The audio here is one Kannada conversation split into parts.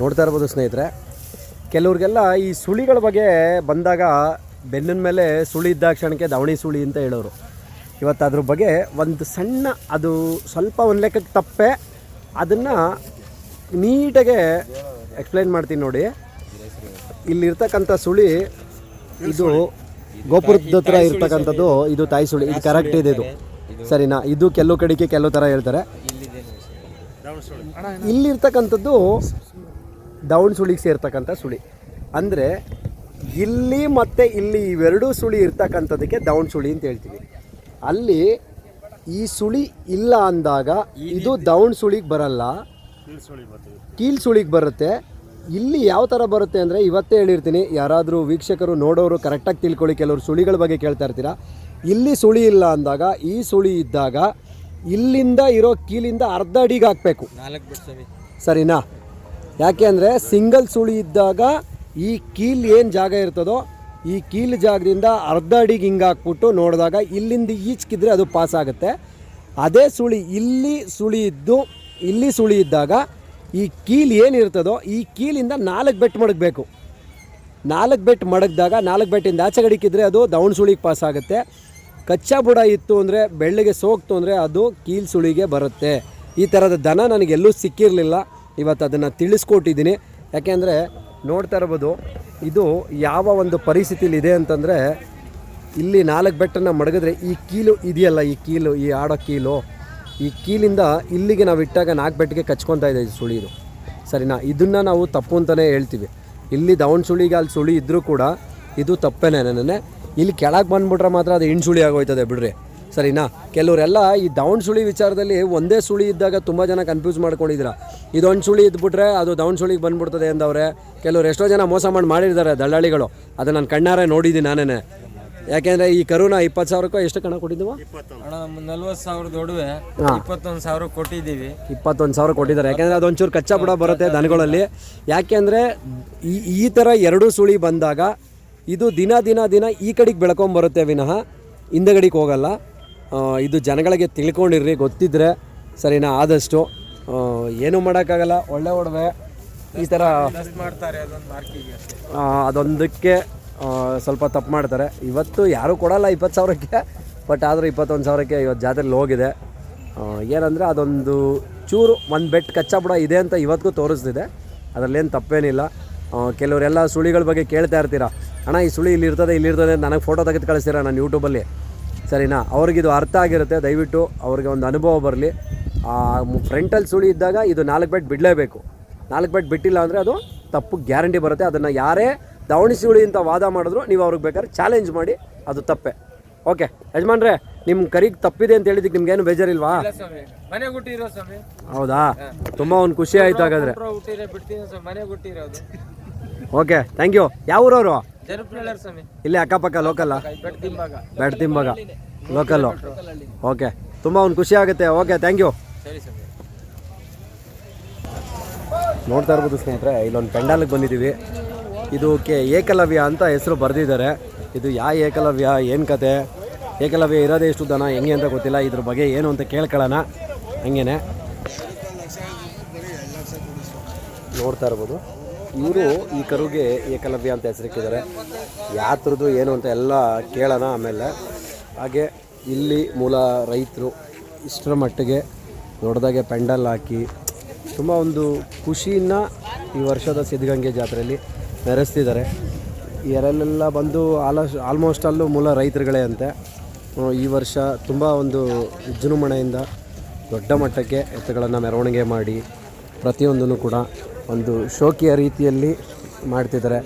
ನೋಡ್ತಾ ಇರ್ಬೋದು ಸ್ನೇಹಿತರೆ. ಕೆಲವ್ರಿಗೆಲ್ಲ ಈ ಸುಳಿಗಳ ಬಗ್ಗೆ ಬಂದಾಗ ಬೆನ್ನಿನ ಮೇಲೆ ಸುಳಿ ಇದ್ದ ಕ್ಷಣಕ್ಕೆ ದಾವಣಿ ಸುಳಿ ಅಂತ ಹೇಳೋರು. ಇವತ್ತು ಅದ್ರ ಬಗ್ಗೆ ಒಂದು ಸಣ್ಣ, ಅದು ಸ್ವಲ್ಪ ಒಂದು ಲೆಕ್ಕಕ್ಕೆ ತಪ್ಪೆ, ಅದನ್ನು ನೀಟಾಗೆ ಎಕ್ಸ್ಪ್ಲೈನ್ ಮಾಡ್ತೀನಿ ನೋಡಿ. ಇಲ್ಲಿರ್ತಕ್ಕಂಥ ಸುಳಿ ಇದು ಗೋಪುರದ ಹತ್ರ ಇರ್ತಕ್ಕಂಥದ್ದು, ಇದು ತಾಯಿ ಸುಳಿ, ಇದು ಕರೆಕ್ಟ್ ಇದೆ, ಇದು ಸರಿನಾ? ಇದು ಕೆಲವು ಕಡೆಗೆ ಕೆಲವು ಥರ ಹೇಳ್ತಾರೆ. ಇಲ್ಲಿರ್ತಕ್ಕಂಥದ್ದು ದೌಣ್ ಸುಳಿಗೆ ಸೇರ್ತಕ್ಕಂಥ ಸುಳಿ. ಅಂದರೆ ಇಲ್ಲಿ ಮತ್ತು ಇಲ್ಲಿ ಇವೆರಡೂ ಸುಳಿ ಇರ್ತಕ್ಕಂಥದ್ದಕ್ಕೆ ದೌಣ್ ಸುಳಿ ಅಂತ ಹೇಳ್ತೀವಿ. ಅಲ್ಲಿ ಈ ಸುಳಿ ಇಲ್ಲ ಅಂದಾಗ ಇದು ದೌಣ್ ಸುಳಿಗೆ ಬರಲ್ಲ, ಕೀಲ್ ಸುಳಿಗೆ ಬರುತ್ತೆ. ಇಲ್ಲಿ ಯಾವ ಥರ ಬರುತ್ತೆ ಅಂದರೆ, ಇವತ್ತೇ ಹೇಳಿರ್ತೀನಿ, ಯಾರಾದರೂ ವೀಕ್ಷಕರು ನೋಡೋರು ಕರೆಕ್ಟಾಗಿ ತಿಳ್ಕೊಳ್ಳಿ. ಕೆಲವರು ಸುಳಿಗಳ ಬಗ್ಗೆ ಕೇಳ್ತಾ ಇರ್ತೀರ. ಇಲ್ಲಿ ಸುಳಿ ಇಲ್ಲ ಅಂದಾಗ, ಈ ಸುಳಿ ಇದ್ದಾಗ ಇಲ್ಲಿಂದ ಇರೋ ಕೀಲಿಂದ ಅರ್ಧ ಅಡಿಗೆ ಹಾಕಬೇಕು, ಸರಿನಾ? ಯಾಕೆ ಅಂದರೆ ಸಿಂಗಲ್ ಸುಳಿ ಇದ್ದಾಗ ಈ ಕೀಲ್ ಏನು ಜಾಗ ಇರ್ತದೋ ಈ ಕೀಲ್ ಜಾಗದಿಂದ ಅರ್ಧ ಅಡಿಗೆ ಹಿಂಗೆ ಹಾಕ್ಬಿಟ್ಟು ನೋಡಿದಾಗ ಇಲ್ಲಿಂದ ಈಚ್ಕಿದ್ರೆ ಅದು ಪಾಸ್ ಆಗುತ್ತೆ. ಅದೇ ಸುಳಿ ಇಲ್ಲಿ ಸುಳಿ ಇದ್ದು ಇಲ್ಲಿ ಸುಳಿ ಇದ್ದಾಗ ಈ ಕೀಲ್ ಏನಿರ್ತದೋ ಈ ಕೀಲಿಂದ 4 ಬೆಟ್ ಮಡಗಬೇಕು. 4 ಬೆಟ್ ಮಡಗಿದಾಗ 4 ಬೆಟ್ಟಿಂದ ಆಚೆ ಗಡಿಕಿದ್ರೆ ಅದು ದೌಣ್ ಸುಳಿಗೆ ಪಾಸ್ ಆಗುತ್ತೆ. ಕಚ್ಚಾ ಬುಡ ಇತ್ತು ಅಂದರೆ, ಬೆಳ್ಳಿಗೆ ಸೋಕ್ತು ಅಂದರೆ ಅದು ಕೀಲ್ ಸುಳಿಗೆ ಬರುತ್ತೆ. ಈ ಥರದ ದನ ನನಗೆಲ್ಲೂ ಸಿಕ್ಕಿರಲಿಲ್ಲ. ಇವತ್ತು ಅದನ್ನು ತಿಳಿಸ್ಕೊಟ್ಟಿದ್ದೀನಿ. ಯಾಕೆಂದರೆ ನೋಡ್ತಾ ಇರ್ಬೋದು, ಇದು ಯಾವ ಒಂದು ಪರಿಸ್ಥಿತಿಲಿದೆ ಅಂತಂದರೆ, ಇಲ್ಲಿ 4 ಬೆಟ್ಟನ್ನು ಮಡಗಿದ್ರೆ ಈ ಕೀಲು ಇದೆಯಲ್ಲ, ಈ ಕೀಲು, ಈ ಆಡೋ ಕೀಲು, ಈ ಕೀಲಿಂದ ಇಲ್ಲಿಗೆ ನಾವು ಇಟ್ಟಾಗ 4 ಬೆಟ್ಟಿಗೆ ಕಚ್ಕೊತಾ ಇದೆ ಈ ಸುಳಿ. ಇದು ಸರಿನಾ? ಇದನ್ನು ನಾವು ತಪ್ಪು ಅಂತಲೇ ಹೇಳ್ತೀವಿ. ಇಲ್ಲಿ ದೌಣ್ ಸುಳಿಗೆ ಅಲ್ಲಿ ಸುಳಿ ಇದ್ದರೂ ಕೂಡ ಇದು ತಪ್ಪೇನೆ. ನನಗೆ ಇಲ್ಲಿ ಕೆಳಗೆ ಬಂದುಬಿಟ್ರೆ ಮಾತ್ರ ಅದು ಹೆಣ್ಣು ಸುಳಿ ಆಗೋಯ್ತದೆ ಬಿಡ್ರಿ, ಸರಿನಾ? ಕೆಲವರೆಲ್ಲ ಈ ದೌಣ್ ಸುಳಿ ವಿಚಾರದಲ್ಲಿ ಒಂದೇ ಸುಳಿ ಇದ್ದಾಗ ತುಂಬ ಜನ ಕನ್ಫ್ಯೂಸ್ ಮಾಡ್ಕೊಂಡಿದ್ದೀರ. ಇದೊಂದು ಸುಳಿ ಇದ್ಬಿಟ್ರೆ ಅದು ದೌಣ್ ಸುಳಿಗೆ ಬಂದುಬಿಡ್ತದೆ ಅಂದವ್ರೆ. ಕೆಲವರು ಎಷ್ಟೋ ಜನ ಮೋಸ ಮಾಡಿದ್ದಾರೆ ದಳ್ಳಾಳಿಗಳು. ಅದನ್ನು ನಾನು ಕಣ್ಣಾರೆ ನೋಡಿದ್ದೀನಿ ನಾನೇ. ಯಾಕೆಂದರೆ ಈ ಕರುನ 20,000 ಎಷ್ಟು ಕಣ ಕೊಟ್ಟಿದ್ದೀವಿ? 40,000 ಒಡವೆ 21,000 ಕೊಟ್ಟಿದ್ದೀವಿ. 21,000 ಕೊಟ್ಟಿದ್ದಾರೆ. ಯಾಕೆಂದರೆ ಅದೊಂಚೂರು ಕಚ್ಚಾ ಬುಡ ಬರುತ್ತೆ ದನಗಳಲ್ಲಿ. ಯಾಕೆಂದರೆ ಈ ಥರ 2 ಸುಳಿ ಬಂದಾಗ ಇದು ದಿನ ಈ ಕಡೆಗೆ ಬೆಳ್ಕೊಂಬರುತ್ತೆ ವಿನಃ ಹಿಂದಗಡೆಗೆ ಹೋಗಲ್ಲ. ಇದು ಜನಗಳಿಗೆ ತಿಳ್ಕೊಂಡಿರ್ರಿ, ಗೊತ್ತಿದ್ರೆ ಸರಿನಾ? ಆದಷ್ಟು ಏನೂ ಮಾಡೋಕ್ಕಾಗಲ್ಲ. ಒಳ್ಳೆ ಒಡವೆ ಈ ಥರ ಮಾಡ್ತಾರೆ, ಅದೊಂದಕ್ಕೆ ಸ್ವಲ್ಪ ತಪ್ಪು ಮಾಡ್ತಾರೆ. ಇವತ್ತು ಯಾರೂ ಕೊಡಲ್ಲ 20,000ಕ್ಕೆ, ಬಟ್ ಆದರೂ 21,000ಕ್ಕೆ ಇವತ್ತು ಜಾತ್ರೆಲಿ ಹೋಗಿದೆ. ಏನಂದರೆ ಅದೊಂದು ಚೂರು ಒಂದು ಬೆಟ್ ಕಚ್ಚಾ ಬುಡ ಇದೆ ಅಂತ ಇವತ್ತಿಗೂ ತೋರಿಸ್ತಿದೆ. ಅದರಲ್ಲೇನು ತಪ್ಪೇನಿಲ್ಲ. ಕೆಲವರೆಲ್ಲ ಸುಳಿಗಳ ಬಗ್ಗೆ ಕೇಳ್ತಾ ಇರ್ತೀರ, ಅಣ್ಣ ಈ ಸುಳಿ ಇಲ್ಲಿರ್ತದೆ ನನಗೆ ಫೋಟೋ ತೆಗೆದು ಕಳಿಸ್ತೀರ ನಾನು ಯೂಟ್ಯೂಬಲ್ಲಿ, ಸರಿನಾ? ಅವ್ರಿಗಿದು ಅರ್ಥ ಆಗಿರುತ್ತೆ. ದಯವಿಟ್ಟು ಅವ್ರಿಗೆ ಒಂದು ಅನುಭವ ಬರಲಿ. ಫ್ರಂಟಲ್ಲಿ ಸುಳಿ ಇದ್ದಾಗ ಇದು 4 ಬೆಟ್ ಬಿಡಲೇಬೇಕು. 4 ಬೆಟ್ ಬಿಟ್ಟಿಲ್ಲ ಅಂದರೆ ಅದು ತಪ್ಪು ಗ್ಯಾರಂಟಿ ಬರುತ್ತೆ. ಅದನ್ನು ಯಾರೇ ದವಣಿ ಸುಳಿ ಅಂತ ವಾದ ಮಾಡಿದ್ರು ನೀವು ಅವ್ರಿಗೆ ಬೇಕಾದ್ರೆ ಚಾಲೆಂಜ್ ಮಾಡಿ, ಅದು ತಪ್ಪೆ. ಓಕೆ ಯಜಮಾನ್ರೆ, ನಿಮ್ಮ ಕರಿಗೆ ತಪ್ಪಿದೆ ಅಂತ ಹೇಳಿದ್ದಕ್ಕೆ ನಿಮ್ಗೇನು ಬೇಜಾರಿಲ್ವಾ? ಹೌದಾ? ತುಂಬ ಒಂದು ಖುಷಿ ಆಯ್ತು ಹಾಗಾದರೆ. Okay, thank you. ಯಾವ ಊರವರು? ಇಲ್ಲಿ ಅಕ್ಕಪಕ್ಕ ಲೋಕಲ್ಲ, ಬೆಡ್ತಿಂಬಾಗ ಲೋಕಲ್ಲು. ಓಕೆ, ತುಂಬ ಒಂದು ಖುಷಿ ಆಗುತ್ತೆ. Okay, thank you. ನೋಡ್ತಾ ಇರ್ಬೋದು ಸ್ನೇಹಿತರೆ, ಇಲ್ಲೊಂದು ಪೆಂಡಾಲಿಗೆ ಬಂದಿದ್ದೀವಿ. ಇದಕ್ಕೆ ಏಕಲವ್ಯ ಅಂತ ಹೆಸರು ಬರೆದಿದ್ದಾರೆ. ಇದು ಯಾವ ಏಕಲವ್ಯ, ಏನು ಕತೆ? ಏಕಲವ್ಯ ಇರೋದೇ ಎಷ್ಟು ದನ ಹೆಂಗೆ ಅಂತ ಗೊತ್ತಿಲ್ಲ. ಇದ್ರ ಬಗ್ಗೆ ಏನು ಅಂತ ಕೇಳ್ಕೊಳ್ಳೋಣ. ಹಂಗೇನೆ ನೋಡ್ತಾ ಇರ್ಬೋದು, ಇವರು ಈ ಕರುಗೆ ಏಕಲವ್ಯ ಅಂತ ಹೆಸರಿಕ್ಕಿದ್ದಾರೆ. ಯಾವ ಥರದ್ದು ಏನು ಅಂತ ಎಲ್ಲ ಕೇಳೋಣ ಆಮೇಲೆ. ಹಾಗೆ ಇಲ್ಲಿ ಮೂಲ ರೈತರು ಇಷ್ಟರ ಮಟ್ಟಿಗೆ ದೊಡ್ಡದಾಗೆ ಪೆಂಡಲ್ ಹಾಕಿ ತುಂಬ ಒಂದು ಖುಷಿನ ಈ ವರ್ಷದ ಸಿದ್ಧಗಂಗೆ ಜಾತ್ರೆಯಲ್ಲಿ ಮೆರೆಸ್ತಿದ್ದಾರೆ. ಯಾರೆಲ್ಲ ಬಂದು ಆಲ್ಮೋಸ್ಟ್ ಅಲ್ಲೂ ಮೂಲ ರೈತರುಗಳೇ ಅಂತೆ. ಈ ವರ್ಷ ತುಂಬ ಒಂದು ವಿಜೃಂಭಣೆಯಿಂದ ದೊಡ್ಡ ಮಟ್ಟಕ್ಕೆ ಎತ್ತುಗಳನ್ನು ಮೆರವಣಿಗೆ ಮಾಡಿ ಪ್ರತಿಯೊಂದನ್ನು ಕೂಡ ಒಂದು ಶೋಕಿಯ ರೀತಿಯಲ್ಲಿ ಮಾಡ್ತಿದ್ದಾರೆ.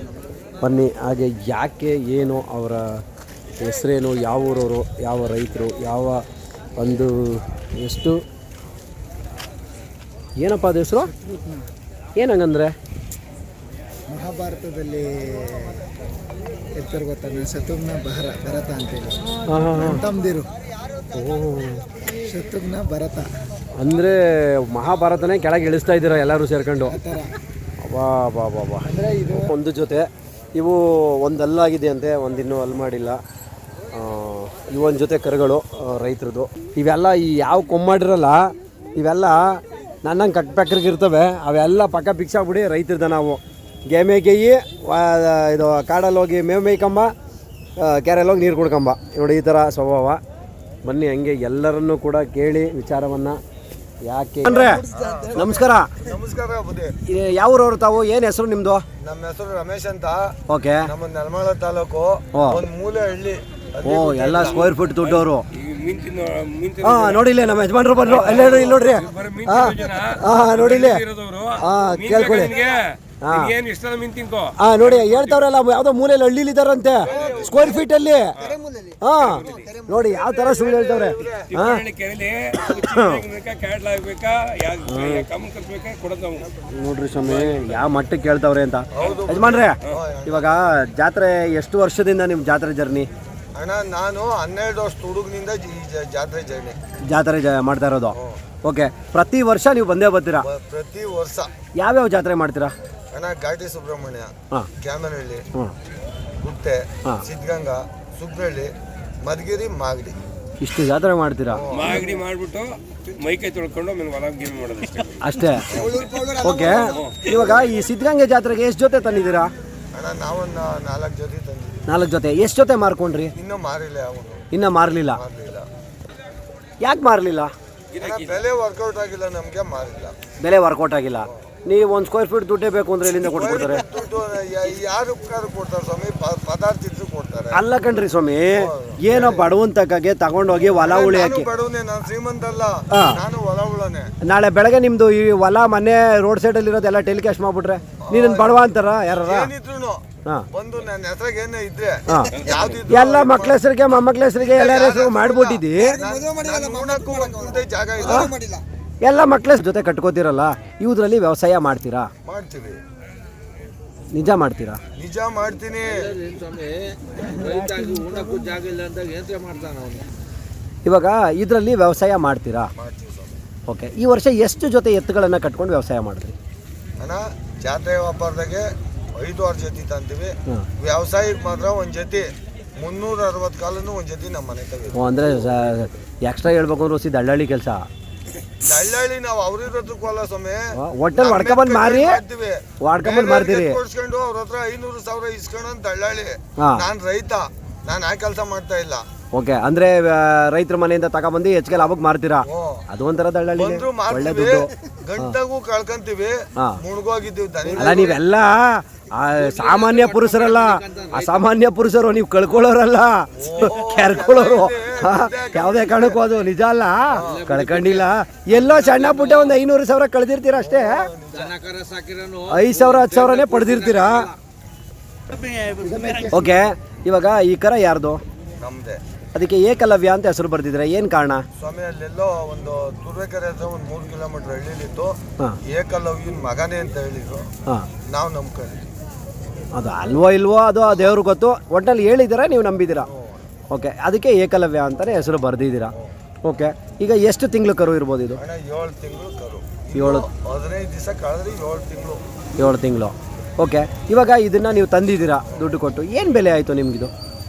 ಬನ್ನಿ, ಹಾಗೆ ಯಾಕೆ, ಏನು, ಅವರ ಹೆಸರೇನು, ಯಾವ ಊರವರು, ಯಾವ ರೈತರು, ಯಾವ ಒಂದು ಎಷ್ಟು, ಏನಪ್ಪ ಅದು ಹೆಸರು ಏನಂಗಂದ್ರೆ? ಮಹಾಭಾರತದಲ್ಲಿ ಹೆಸರು ಗೊತ್ತಾಗ ಶತ್ರುಘ್ನ ಭರತ ಅಂತೇಳಿ ತಮ್ಮದಿರು. ಶತ್ರುಘ್ನ ಭರತ ಅಂದರೆ ಮಹಾಭಾರತನೇ ಕೆಳಗೆ ಇಳಿಸ್ತಾ ಇದ್ದೀರಾ ಎಲ್ಲರೂ ಸೇರ್ಕೊಂಡು. ವಾ ಬಾ ಬಾ ಬಾ. ಅಂದರೆ ಇದು ಒಂದು ಜೊತೆ, ಇವು ಒಂದು ಅಲ್ಲಾಗಿದೆ ಅಂತೆ, ಒಂದು ಇನ್ನೂ ಅಲ್ಲಿ ಮಾಡಿಲ್ಲ. ಇವೊಂದು ಜೊತೆ ಕರುಗಳು ರೈತರದು. ಇವೆಲ್ಲ ಈ ಯಾವ ಕೊಂಬಾಡಿರಲ್ಲ, ಇವೆಲ್ಲ ನನ್ನಂಗೆ ಕಟ್ಪೆಕ್ರಿಗೆ ಇರ್ತವೆ ಅವೆಲ್ಲ ಪಕ್ಕ ಪಿಕ್ಸ್ ಆಗ್ಬಿಡಿ ರೈತರದ ನಾವು ಗೆಮೆ ಗೇಯಿ ಇದು ಕಾಡಲ್ಲಿ ಹೋಗಿ ಮೇವು ಮೇಯ್ಕಂಬ ಕೆರೆಯಲ್ಲಿ ಹೋಗಿ ನೀರು ಕುಡ್ಕೊಂಬ ನೋಡಿ ಈ ಥರ ಸ್ವಭಾವ. ಬನ್ನಿ ಹಂಗೆ ಎಲ್ಲರನ್ನೂ ಕೂಡ ಕೇಳಿ ವಿಚಾರವನ್ನು ಯಾಕೆ ಅಂದರೆ ನಮಸ್ಕಾರ. ನಮಸ್ಕಾರ ಬುದ್ಧಿ. ಯಾವ್ರವ್ರು ತಾವು? ಏನು ಹೆಸರು ನಿಮ್ಮದು? ನಮ್ಮ ಹೆಸರು ರಮೇಶ್ ಅಂತ. ಓಕೆ. ನಮ್ಮ ನೆಲಮಂಗಲ ತಾಲೂಕು ಒಂದು ಮೂಲೆ ಹಳ್ಳಿ. ಓ ಎಲ್ಲ ಸ್ಕ್ವೇರ್ ಫೀಟ್ ದುಡ್ಡವರು. ಹಾಂ ನೋಡಿಲ್ಲ ನಮ್ಮ ಯಜಮಾನ್ರು ಬಂದರು. ಅಲ್ಲಿ ಇಲ್ಲಿ ನೋಡ್ರಿ. ಹಾಂ ನೋಡಿಲ್ಲ. ಹಾಂ ಕೇಳ್ಕೊಳ್ಳಿ. ನೋಡಿ ಹೇಳ್ತಾವ್ರಲ್ಲ ಯಾವುದೋ ಮೂಲೆಯಲ್ಲಿ ಹಳ್ಳಿಲಿ ಇದಾರಂತೆ ಸ್ಕ್ವೇರ್ ಫೀಟ್ ಅಲ್ಲಿ. ಹಾ ನೋಡಿ ಯಾವ ತರ ಸುಳ್ಳು ಹೇಳ್ತಾವ್ರೆ. ನೋಡ್ರಿ ಸ್ವಾಮಿ ಯಾವ ಮಟ್ಟಕ್ಕೆ ಕೇಳ್ತಾವ್ರೆ ಅಂತ. ಯಜಮಾನ್ರೆ ಇವಾಗ ಜಾತ್ರೆ ಎಷ್ಟು ವರ್ಷದಿಂದ ನಿಮ್ ಜಾತ್ರೆ ಜರ್ನಿ? ಅಣ್ಣ ನಾನು 12 ವರ್ಷದ ಹುಡುಗನಿಂದ ಜಾತ್ರೆ ಮಾಡ್ತಾ ಇರೋದು. ಓಕೆ. ಪ್ರತಿ ವರ್ಷ ನೀವು ಬಂದೇ ಬರ್ತೀರಾ? ಪ್ರತಿ ವರ್ಷ. ಯಾವ್ಯಾವ ಜಾತ್ರೆ ಮಾಡ್ತೀರಾ ಅಣ್ಣ? ಘಾಟಿ ಸುಬ್ರಹ್ಮಣ್ಯ, ಕ್ಯಾಮನಹಳ್ಳಿ, ಗುಟ್ಟೆ, ಸಿದ್ಧಗಂಗಾ, ಸುಬ್ರಹಳ್ಳಿ, ಮಧುಗಿರಿ, ಮಾಗಡಿ. ಇಷ್ಟು ಜಾತ್ರೆ ಮಾಡ್ತೀರಾ? ಮಾಗಡಿ ಮಾಡ್ಬಿಟ್ಟು ಮೈಕೈ ತೊಳ್ಕೊಂಡು ಆಮೇಲೆ ಹೊಲ ಗೇಮ್ ಮಾಡೋದು ಅಷ್ಟೇ. ಓಕೆ. ಇವಾಗ ಈ ಸಿದ್ಧಗಂಗೆ ಜಾತ್ರೆಗೆ ಎಷ್ಟು ಜೊತೆ ತಂದಿದ್ದೀರಾ? ಅಣ್ಣ ನಾವೊಂದು 4 ಜೊತೆ ತಂದಿದ್ದೀವಿ. 4 ಜೊತೆ. ಎಷ್ಟು ಜೊತೆ ಮಾರ್ಕೊಂಡ್ರಿ? ಇನ್ನೂ ಮಾರಿಲ್ಲ. ಇನ್ನೂ ಮಾರಲಿಲ್ಲ. ಯಾಕೆ ಮಾರಲಿಲ್ಲ? ಬೆಲೆ ವರ್ಕೌಟ್ ಆಗಿಲ್ಲ ನಮಗೆ, ಮಾರಿಲ್ಲ. ಬೆಲೆ ವರ್ಕೌಟ್ ಆಗಿಲ್ಲ. ನೀವು ಒಂದು ಸ್ಕ್ವೇರ್ ಫೀಟ್ ದುಡ್ಡೇ ಬೇಕು ಅಂದ್ರೆ ಎಲ್ಲಿಂದ ಕೊಟ್ಬಿಡ್ತಾರೆ? ಯಾರು ಕೊಡ್ತಾರೆ ಸ್ವಾಮಿ? ಪದಾರ್ಥ ಇದ್ರು ಕೊಡ್ತಾರೆ. ಅಲ್ಲ ಕಣ್ರಿ ಸ್ವಾಮಿ, ಏನೋ ಬಡವನ್ ತಕ್ಕಾಗೆ ತಗೊಂಡೋಗಿ ಹೊಲ ಉಳಿ ಹಾಕಿ. ಬಡವನೇ, ನಾನು ಶ್ರೀಮಂತ ಅಲ್ಲ, ನಾನು ಹೊಲ ಉಳನೆ. ನಾಳೆ ಬೆಳಗ್ಗೆ ನಿಮ್ದು ಈ ಹೊಲ ಮನೆ ರೋಡ್ ಸೈಡ್ ಅಲ್ಲಿ ಇರೋದೆಲ್ಲ ಟೆಲಿಕಾಸ್ಟ್ ಮಾಡ್ಬಿಟ್ರೆ ನೀನ್ ಬಡವ ಅಂತಾರ ಯಾರ? ಬಂದು ನನ್ನ ಹೆಸರಿಗೆ ಏನೇ ಇದ್ರೆ ಎಲ್ಲ ಮಕ್ಳ ಹೆಸರಿಗೆ ಮೊಮ್ಮಕ್ಳ ಹೆಸರಿಗೆ ಎಲ್ಲರ ಹೆಸರು ಮಾಡ್ಬಿಟ್ಟಿದ್ದಿ. ಜಾಗ ಎಲ್ಲ ಮಕ್ಳ ಜೊತೆ ಕಟ್ಕೋತಿರಲ್ಲ, ಇವುದ್ರಲ್ಲಿ ವ್ಯವಸಾಯ ಮಾಡ್ತೀರಾ? ಮಾಡ್ತೀವಿ. ನಿಜ ಮಾಡ್ತೀರಾ? ನಿಜ ಮಾಡ್ತೀನಿ. ಇವಾಗ ಇದರಲ್ಲಿ ವ್ಯವಸಾಯ ಮಾಡ್ತೀರಾ? ಓಕೆ. ಈ ವರ್ಷ ಎಷ್ಟು ಜೊತೆ ಎತ್ತುಗಳನ್ನ ಕಟ್ಕೊಂಡು ವ್ಯವಸಾಯ ಮಾಡಿದ್ರಿ? ಅಣ್ಣ ಜಾತ್ರೆ ವ್ಯಾಪಾರದಾಗೆ 5-6 ಜೊತೆ ತಂತೀವಿ. ವ್ಯವಸಾಯಕ್ಕೆ ಮಾತ್ರ ಒಂದು ಜೊತೆ 360 ಕಾಲನು ಒಂದು ಜೊತೆ ನಮ್ಮ ಮನೆ ತಗೋ. ಅಂದ್ರೆ ಎಕ್ಸ್ಟ್ರಾ ಹೇಳ್ಬೇಕು ಅಂದ್ರೆ ದಳ್ಳಾಳಿ ಕೆಲಸ. ದಳ್ಳಾಳಿ ನಾವು ಅವ್ರಿರೋದಕ್ಕಲ್ಲ ಸ್ವಾಮಿ, ಹೋಟೆಲ್ ಹೊಡ್ಕೊಂಬಂದು ಮಾರಿ ಹೊಡ್ಕೊಂಬಂದು ಮಾರ್ತೀರಿ. ಕೊಡ್ಸ್ಕೊಂಡು ಅವ್ರ ಹತ್ರ 500,000 ಇಸ್ಕೊಂಡು ದಳ್ಳಾಳಿ. ನಾನ್ ರೈತ, ನಾನು ಆ ಕೆಲಸ ಮಾಡ್ತಾ ಇಲ್ಲ. ಓಕೆ. ಅಂದ್ರೆ ರೈತರ ಮನೆಯಿಂದ ತಗೊಂಬಂದು ಹೆಚ್ಚಿಗೆ ಲಾಭಕ್ಕೆ ಮಾರ್ತೀರಾ? ಅದು ಒಂಥರ ದಳ್ಳಾಳಿ. ಒಳ್ಳೆ ದುಡ್ಡು. ಗಂಟಗೂ ಕಳ್ಕೊಂತೀವಿ, ಮುಳುಗೋಗಿದ್ದೀವಿ. ಅಲ್ಲ ನೀವೆಲ್ಲ ಸಾಮಾನ್ಯ ಪುರುಷರಲ್ಲ, ಅಸಾಮಾನ್ಯ ಪುರುಷರು. ನೀವು ಕಳ್ಕೊಳ್ಳೋರಲ್ಲ, ಕೆರ್ಕೊಳ್ಳೋರು. ಯಾವುದೇ ಕಾರಣಕ್ಕೂ ಅದು ನಿಜ ಅಲ್ಲ. ಕಳ್ಕೊಂಡಿಲ್ಲ. ಎಲ್ಲೋ ಸಣ್ಣ ಪುಟ್ಟ ಒಂದು 500,000 ಕಳೆದಿರ್ತೀರ ಅಷ್ಟೇ. 5,000 10,000ನೇ ಪಡೆದಿರ್ತೀರಾ. ಓಕೆ. ಇವಾಗ ಈ ಕರ ಯಾರ್ದು? ನಮ್ದೆ. ಅದಕ್ಕೆ ಏಕಲವ್ಯ ಅಂತ ಹೆಸರು ಬರ್ದಿದ್ರೆ ಏನ್ ಕಾರಣ? ಸ್ವಾಮಿ ಅಲ್ಲೆಲ್ಲೋ ಒಂದು ತುರ್ಬೇಕೆರೆ ಹತ್ರ ಒಂದು 3 ಕಿಲೋಮೀಟರ್ ಹಳ್ಳಿಲಿತ್ತು. ಏಕಲವ್ಯನ ಮಗನೇ ಅಂತ ಹೇಳಿದ್ರು. ನಾವು ನಂಬ್ಕೊಂಡಿದ್ವಿ. ಅದು ಅಲ್ವೋ ಇಲ್ವೋ ಅದು ಆ ದೇವ್ರಿಗೆ ಗೊತ್ತು. ಒಟ್ಟಲ್ಲಿ ಹೇಳಿದ್ದೀರಾ, ನೀವು ನಂಬಿದ್ದೀರಾ. ಓಕೆ. ಅದಕ್ಕೆ ಏಕಲವ್ಯ ಅಂತಾನೆ ಹೆಸರು ಬರ್ದಿದ್ದೀರಾ. ಓಕೆ. ಈಗ ಎಷ್ಟು ತಿಂಗಳು ಕರು ಇರ್ಬೋದು ಇದು? 7 ತಿಂಗಳು ಕರು. 15 ದಿವಸ ಕಳೆದ್ರೆ 7 ತಿಂಗಳು. 7 ತಿಂಗಳು. ಓಕೆ. ಇವಾಗ ಇದನ್ನ ನೀವು ತಂದಿದ್ದೀರಾ ದುಡ್ಡು ಕೊಟ್ಟು. ಏನು ಬೆಲೆ ಆಯಿತು ನಿಮ್ಗಿದು?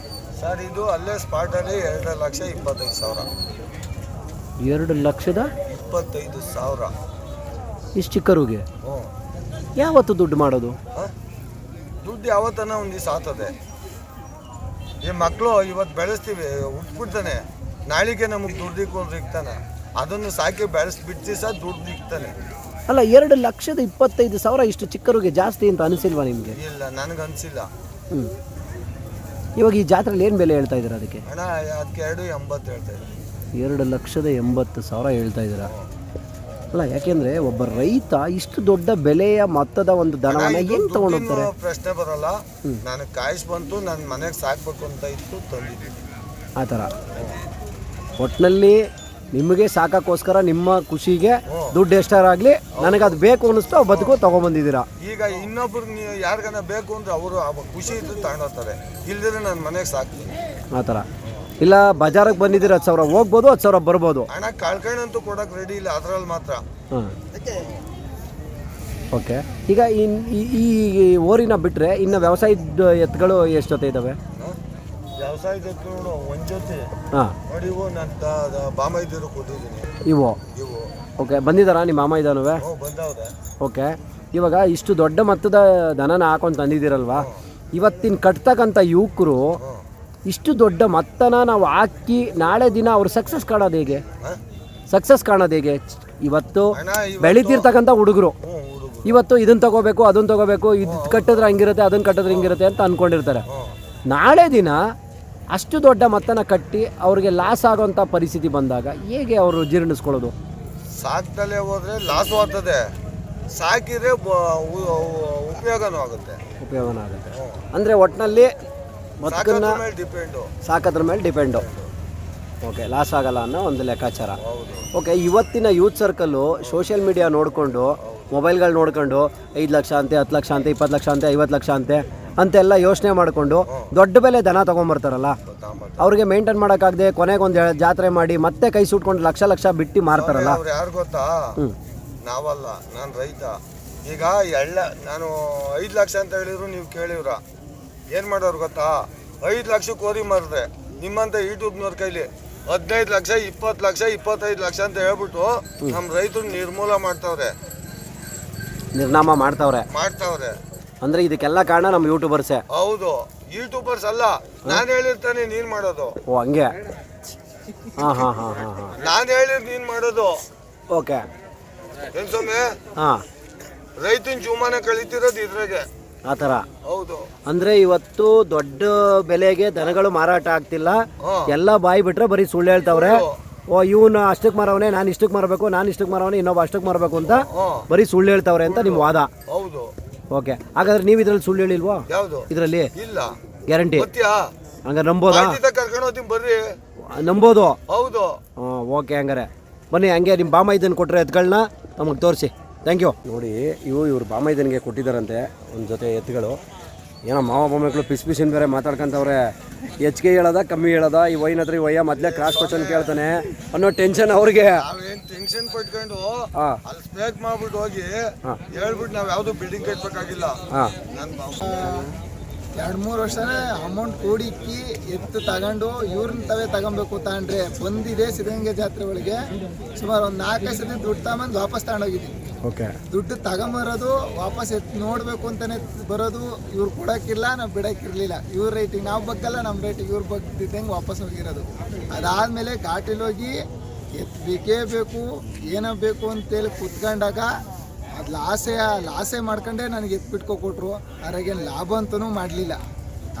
ಸರ್ ಇದು ಅಲ್ಲೇ ಸ್ಪಾಟಲ್ಲಿ 2,25,000. 2,25,000 ಇಷ್ಟು ಚಿಕ್ಕರುಗೆ ಯಾವತ್ತು ದುಡ್ಡು ಮಾಡೋದು? ದುಡ್ಡು ಯಾವತ್ತನ ಒಂದು ದಿವಸ ಆಗ್ತದೆ. ಈ ಮಕ್ಕಳು ಇವತ್ತು ಬೆಳೆಸ್ತೀವಿ, ಉಟ್ಬಿಡ್ತಾನೆ, ನಾಳೆಗೆ ನಮಗೆ ದುಡ್ಡು ಇಕ್ಕೊಂಡು ಇಕ್ತಾನೆ. ಅದನ್ನು ಸಾಕಿ ಬೆಳೆಸ್ಬಿಟ್ಟು ಸಹ ದುಡ್ಡು ಇಕ್ತಾನೆ. ಅಲ್ಲ 2,25,000 ಇಷ್ಟು ಚಿಕ್ಕರುಗೆ ಜಾಸ್ತಿ ಅಂತ ಅನಿಸಿಲ್ವಾ ನಿಮಗೆ? ಇಲ್ಲ, ನನಗೆ ಅನಿಸಿಲ್ಲ. ಇವಾಗ ಈ ಜಾತ್ರೆಯಲ್ಲಿ ಏನು ಬೆಲೆ ಹೇಳ್ತಾ ಇದ್ದೀರಾ ಅದಕ್ಕೆ? ಅಣ್ಣ ಅದಕ್ಕೆ 2,80 ಹೇಳ್ತಾ ಇದ್ದೀನಿ. 2,80,000 ಹೇಳ್ತಾ ಇದ್ದೀರಾ? ಅಲ್ಲ ಯಾಕೆಂದ್ರೆ ಒಬ್ಬ ರೈತ ಇಷ್ಟು ದೊಡ್ಡ ಬೆಲೆಯ ಮೊತ್ತದ ಒಂದು ದನವನ್ನ ಏನು ತಗೊಂಡು ಹೋಗ್ತಾರೆ? ಪ್ರಶ್ನೆ ಬರಲ್ಲ. ನನಗೆ ಕಾಯಿಸ್ ಬಂತು, ನನ್ನ ಮನೆಗೆ ಸಾಕ್ಬೇಕು ಅಂತ ಇತ್ತು, ತಂದಿದ್ದೀನಿ. ಆ ಥರ ಒಟ್ಟಿನಲ್ಲಿ ನಿಮಗೆ ಸಾಕೋಸ್ಕರ ನಿಮ್ಮ ಖುಷಿಗೆ ದುಡ್ಡು ಎಷ್ಟಾರಾಗಲಿ ನನಗೆ ಅದು ಬೇಕು ಅನ್ನಿಸ್ತು ಬದುಕು ತೊಗೊಂಬಂದಿದ್ದೀರಾ. ಈಗ ಇನ್ನೊಬ್ರು ಯಾರಿಗಾನ ಬೇಕು ಅಂದ್ರೆ ಅವರು ಖುಷಿ ಇದ್ದು ತಗೊಂಡೋಗ್ತಾರೆ, ಇಲ್ದಿದ್ರೆ ನನ್ನ ಮನೆಗೆ ಸಾಕ್ತೀನಿ. ಆ ಥರ ಇಲ್ಲ ಬಜಾರಿಗೆ ಬಂದಿದ್ದೀರ 10,000 ಹೋಗ್ಬೋದು, 10,000 ಬರ್ಬೋದು. ಹಣ ಕಳ್ಕೊಂಡಂತೂ ಕೊಡೋಕೆ ರೆಡಿ ಇಲ್ಲ, ಅದರಲ್ಲಿ ಮಾತ್ರ. ಹಾಂ ಓಕೆ. ಈಗ ಈ ಓರಿನ ಬಿಟ್ಟರೆ ಇನ್ನು ವ್ಯವಸಾಯದ ಎತ್ತುಗಳು ಎಷ್ಟು ಜೊತೆ ಇದ್ದಾವೆ? ವ್ಯವಸಾಯದ ಎತ್ತುಗಳು ಒಂದು ಜೊತೆ. ಹಾಂ ನೋಡಿ, ಇವು ನನ್ನ ಬಾಮೈದಿರು ಕೊಟ್ಟಿದ್ದೀನಿ. ಇವು ಓಕೆ, ಬಂದಿದ್ದಾರಾ ನಿಮ್ಮ ಮಾಮ ಇದ್ದಾನುವೆ? ಬಂದವ್ರೆ. ಓಕೆ, ಇವಾಗ ಇಷ್ಟು ದೊಡ್ಡ ಮೊತ್ತದ ದನನ ಹಾಕೊಂಡು ತಂದಿದ್ದೀರಲ್ವಾ, ಇವತ್ತಿನ ಕಟ್ತಕ್ಕಂಥ ಯುವಕರು ಇಷ್ಟು ದೊಡ್ಡ ಮೊತ್ತನ ನಾವು ಹಾಕಿ ನಾಳೆ ದಿನ ಅವ್ರು ಸಕ್ಸಸ್ ಕಾಣೋದು ಹೇಗೆ? ಇವತ್ತು ಬೆಳೀತಿರ್ತಕ್ಕಂಥ ಹುಡುಗರು ಇವತ್ತು ಇದನ್ನು ತಗೋಬೇಕು, ಅದನ್ನು ತಗೋಬೇಕು, ಇದು ಕಟ್ಟಿದ್ರೆ ಹಂಗಿರುತ್ತೆ, ಅದನ್ನು ಕಟ್ಟಿದ್ರೆ ಹಿಂಗಿರುತ್ತೆ ಅಂತ ಅಂದ್ಕೊಂಡಿರ್ತಾರೆ. ನಾಳೆ ದಿನ ಅಷ್ಟು ದೊಡ್ಡ ಮೊತ್ತನ ಕಟ್ಟಿ ಅವ್ರಿಗೆ ಲಾಸ್ ಆಗೋಂಥ ಪರಿಸ್ಥಿತಿ ಬಂದಾಗ ಹೇಗೆ ಅವರು ಜೀರ್ಣಿಸ್ಕೊಳ್ಳೋದು? ಸಾಕ್ದಲ್ಲೇ ಹೋದ್ರೆ ಲಾಸು ಆಗ್ತದೆ, ಸಾಕಿದ್ರೆ ಉಪಯೋಗನೂ ಆಗುತ್ತೆ. ಅಂದರೆ ಒಟ್ಟಿನಲ್ಲಿ ಸಾಕೋದ್ರ ಮೇಲೆ ಡಿಪೆಂಡು. ಸಾಕೋದ್ರ ಮೇಲೆ ಡಿಪೆಂಡು. ಓಕೆ, ಲಾಸ್ ಆಗಲ್ಲ ಅನ್ನೋ ಒಂದು ಲೆಕ್ಕಾಚಾರ. ಓಕೆ, ಇವತ್ತಿನ ಯೂತ್ ಸರ್ಕಲ್ಲು ಸೋಷಿಯಲ್ ಮೀಡಿಯಾ ನೋಡಿಕೊಂಡು, ಮೊಬೈಲ್ಗಳು ನೋಡ್ಕೊಂಡು 5 ಲಕ್ಷ ಅಂತೆ, 10 ಲಕ್ಷ ಅಂತೆ, 20 ಲಕ್ಷ ಅಂತೆ, 50 ಲಕ್ಷ ಅಂತೆ ಅಂತೆಲ್ಲ ಯೋಚನೆ ಮಾಡಿಕೊಂಡು ದೊಡ್ಡ ಬೆಲೆ ದನ ತೊಗೊಂಬರ್ತಾರಲ್ಲ, ಅವ್ರಿಗೆ ಮೇಂಟೈನ್ ಮಾಡೋಕ್ಕಾಗದೆ ಕೊನೆಗೊಂದು ಜಾತ್ರೆ ಮಾಡಿ ಮತ್ತೆ ಕೈ ಸುಟ್ಕೊಂಡು ಲಕ್ಷ ಬಿಟ್ಟು ಮಾರ್ತಾರಲ್ಲ. ಅವ್ರು ಯಾರು ಗೊತ್ತಾ? ನಾವಲ್ಲ, ನಾನು ರೈತ. ಈಗ ನಾನು 5 ಲಕ್ಷ ಅಂತ ಹೇಳಿದ್ರು, ನೀವು ಕೇಳಿವ್ರ ಏನು ಮಾಡೋರು ಗೊತ್ತಾ? 5 ಲಕ್ಷಕ್ಕೆ ಓದಿ ಮಾರಿದ್ರೆ ನಿಮ್ಮಂತ ಯೂಟ್ಯೂಬ್ನವ್ರ ಕೈಲಿ 15 ಲಕ್ಷ, 20 ಲಕ್ಷ, 25 ಲಕ್ಷ ಅಂತ ಹೇಳ್ಬಿಟ್ಟು ನಮ್ಮ ರೈತರು ನಿರ್ಮೂಲ ನಿರ್ನಾಮ ಮಾಡ್ತಾವ್ರೆ. ಅಂದ್ರೆ ಇದಕ್ಕೆಲ್ಲ ಕಾರಣ ನಮ್ಮ ಯೂಟ್ಯೂಬರ್ಸೇ. ಹೌದು, ಯೂಟ್ಯೂಬರ್ಸ್ ಅಲ್ಲ, ನಾನು ಹೇಳಿರ್ತಾನೆ ನೀನ್ ಮಾಡೋದು. ಓ ಹಂಗೆ? ನಾನು ಹೇಳಿರ್ ನೀನ್ ಮಾಡೋದು. ಓಕೆ, ಏನ್ ಸ್ವಾಮಿ? ರೈತನ ಜೀವಮಾನ ಕಳೀತಿರೋದು ಇದ್ರಾಗೆ ಆ ಥರ. ಹೌದು, ಅಂದ್ರೆ ಇವತ್ತು ದೊಡ್ಡ ಬೆಲೆಗೆ ದನಗಳು ಮಾರಾಟ ಆಗ್ತಿಲ್ಲ, ಎಲ್ಲ ಬಾಯಿ ಬಿಟ್ರೆ ಬರೀ ಸುಳ್ಳು ಹೇಳ್ತಾವ್ರೆ. ಓ ಇವನು ಅಷ್ಟಕ್ಕೆ ಮಾರವನೇ, ನಾನು ಇಷ್ಟಕ್ಕೆ ಮಾರಬೇಕು, ನಾನು ಇಷ್ಟಕ್ಕೆ ಮಾರವನೇ, ಇನ್ನೊಬ್ಬ ಅಷ್ಟಕ್ಕೆ ಮಾರಬೇಕು ಅಂತ ಬರೀ ಸುಳ್ಳು ಹೇಳ್ತಾವ್ರೆ ಅಂತ ನಿಮ್ಮ ವಾದ. ಹೌದು. ಓಕೆ, ಹಾಗಾದ್ರೆ ನೀವು ಇದ್ರಲ್ಲಿ ಸುಳ್ಳು ಹೇಳಿಲ್ವಾ? ಯಾವುದು ಇದರಲ್ಲಿ? ಇಲ್ಲ. ಗ್ಯಾರಂಟಿ? ಹಂಗಾರೆ ನಂಬೋದಾ? ಕರ್ಕೊಂಡು ಹೋಗ್ತೀನಿ ಬರ್ರಿ, ನಂಬೋದು? ಹೌದು. ಓಕೆ, ಹಂಗಾರೆ ಬನ್ನಿ. ಹಂಗೆ ನಿಮ್ಮ ಬಾಮೈದನ್ ಕೊಟ್ಟರೆ ಎತ್ಗಳನ್ನ ನಮಗೆ ತೋರಿಸಿ. Thank you. ನೋಡಿ, ಇವ್ರು ಬಾಮೈದನಿಗೆ ಕೊಟ್ಟಿದ್ದಾರಂತೆ ಒಂದು ಜೊತೆ ಎತ್ತುಗಳು. ಏನೋ ಮಾವ ಮೊಮ್ಮಕ್ಕಳು ಪಿಸಿನ ಬೇರೆ ಮಾತಾಡ್ಕೊಂತವ್ರೆ. ಹೆಚ್ಚಿಗೆ ಹೇಳೋದ ಕಮ್ಮಿ ಹೇಳೋದ, ಈ ವೈನ್ ಹತ್ರ ಈ ವಯ್ಯ ಮೊದಲೇ ಕ್ರಾಸ್ ಕ್ವಶನ್ ಕೇಳ್ತಾನೆ ಅನ್ನೋ ಟೆನ್ಷನ್ ಅವ್ರಿಗೆ. ಟೆನ್ಷನ್ ಪಟ್ಕೊಂಡು ಅಲ್ಲಿ ಸ್ಪೇಕ್ ಮಾಡ್ಬಿಟ್ಟು ಹೋಗಿ ಹೇಳ್ಬಿಟ್ಟು ನಾವು ಯಾವ್ದು ಬಿಲ್ಡಿಂಗ್ ಕಟ್ಬೇಕಾಗಿಲ್ಲ. 2-3 ವರ್ಷನೇ ಅಮೌಂಟ್ ಕೂಡಿಕ್ಕಿ ಎತ್ತು ತಗೊಂಡು ಇವ್ರನ್ನ ತಗೊಬೇಕು ತಗೊಂಡ್ರೆ ಬಂದಿದೆ ಸಿದ್ಧಗಂಗೆ ಜಾತ್ರೆ ಒಳಗೆ ಸುಮಾರು ಒಂದು 4-5 ಸತಿ ದುಡ್ಡು ತಗೊಂಡು ವಾಪಸ್ ತಗೊಂಡೋಗಿದ್ದೀನಿ. ಓಕೆ, ದುಡ್ಡು ತಗೊಂಬರೋದು ವಾಪಸ್ ಎತ್ತು ನೋಡಬೇಕು ಅಂತಲೇ ಬರೋದು, ಇವ್ರು ಕೊಡೋಕ್ಕಿಲ್ಲ, ನಾವು ಬಿಡೋಕ್ಕಿರಲಿಲ್ಲ. ಇವ್ರ ರೇಟಿಗೆ ನಾವು ಬಗ್ಗಲ್ಲ, ನಮ್ಮ ರೇಟಿಗೆ ಇವ್ರು ಬಗ್ದಿದ್ದಂಗೆ ವಾಪಸ್ ಹೋಗಿರೋದು. ಅದಾದಮೇಲೆ ಘಾಟಿಲಿ ಹೋಗಿ ಎತ್ತು ಬೇಕೇ ಬೇಕು, ಏನೋ ಬೇಕು ಅಂತೇಳಿ ಕುತ್ಕೊಂಡಾಗ ಅದು ಲಾಸೇ ಮಾಡ್ಕೊಂಡೆ ನನಗೆ ಎತ್ತು ಕೊಟ್ಟರು. ಅದ್ರಾಗೇನು ಲಾಭ ಅಂತಲೂ ಮಾಡಲಿಲ್ಲ.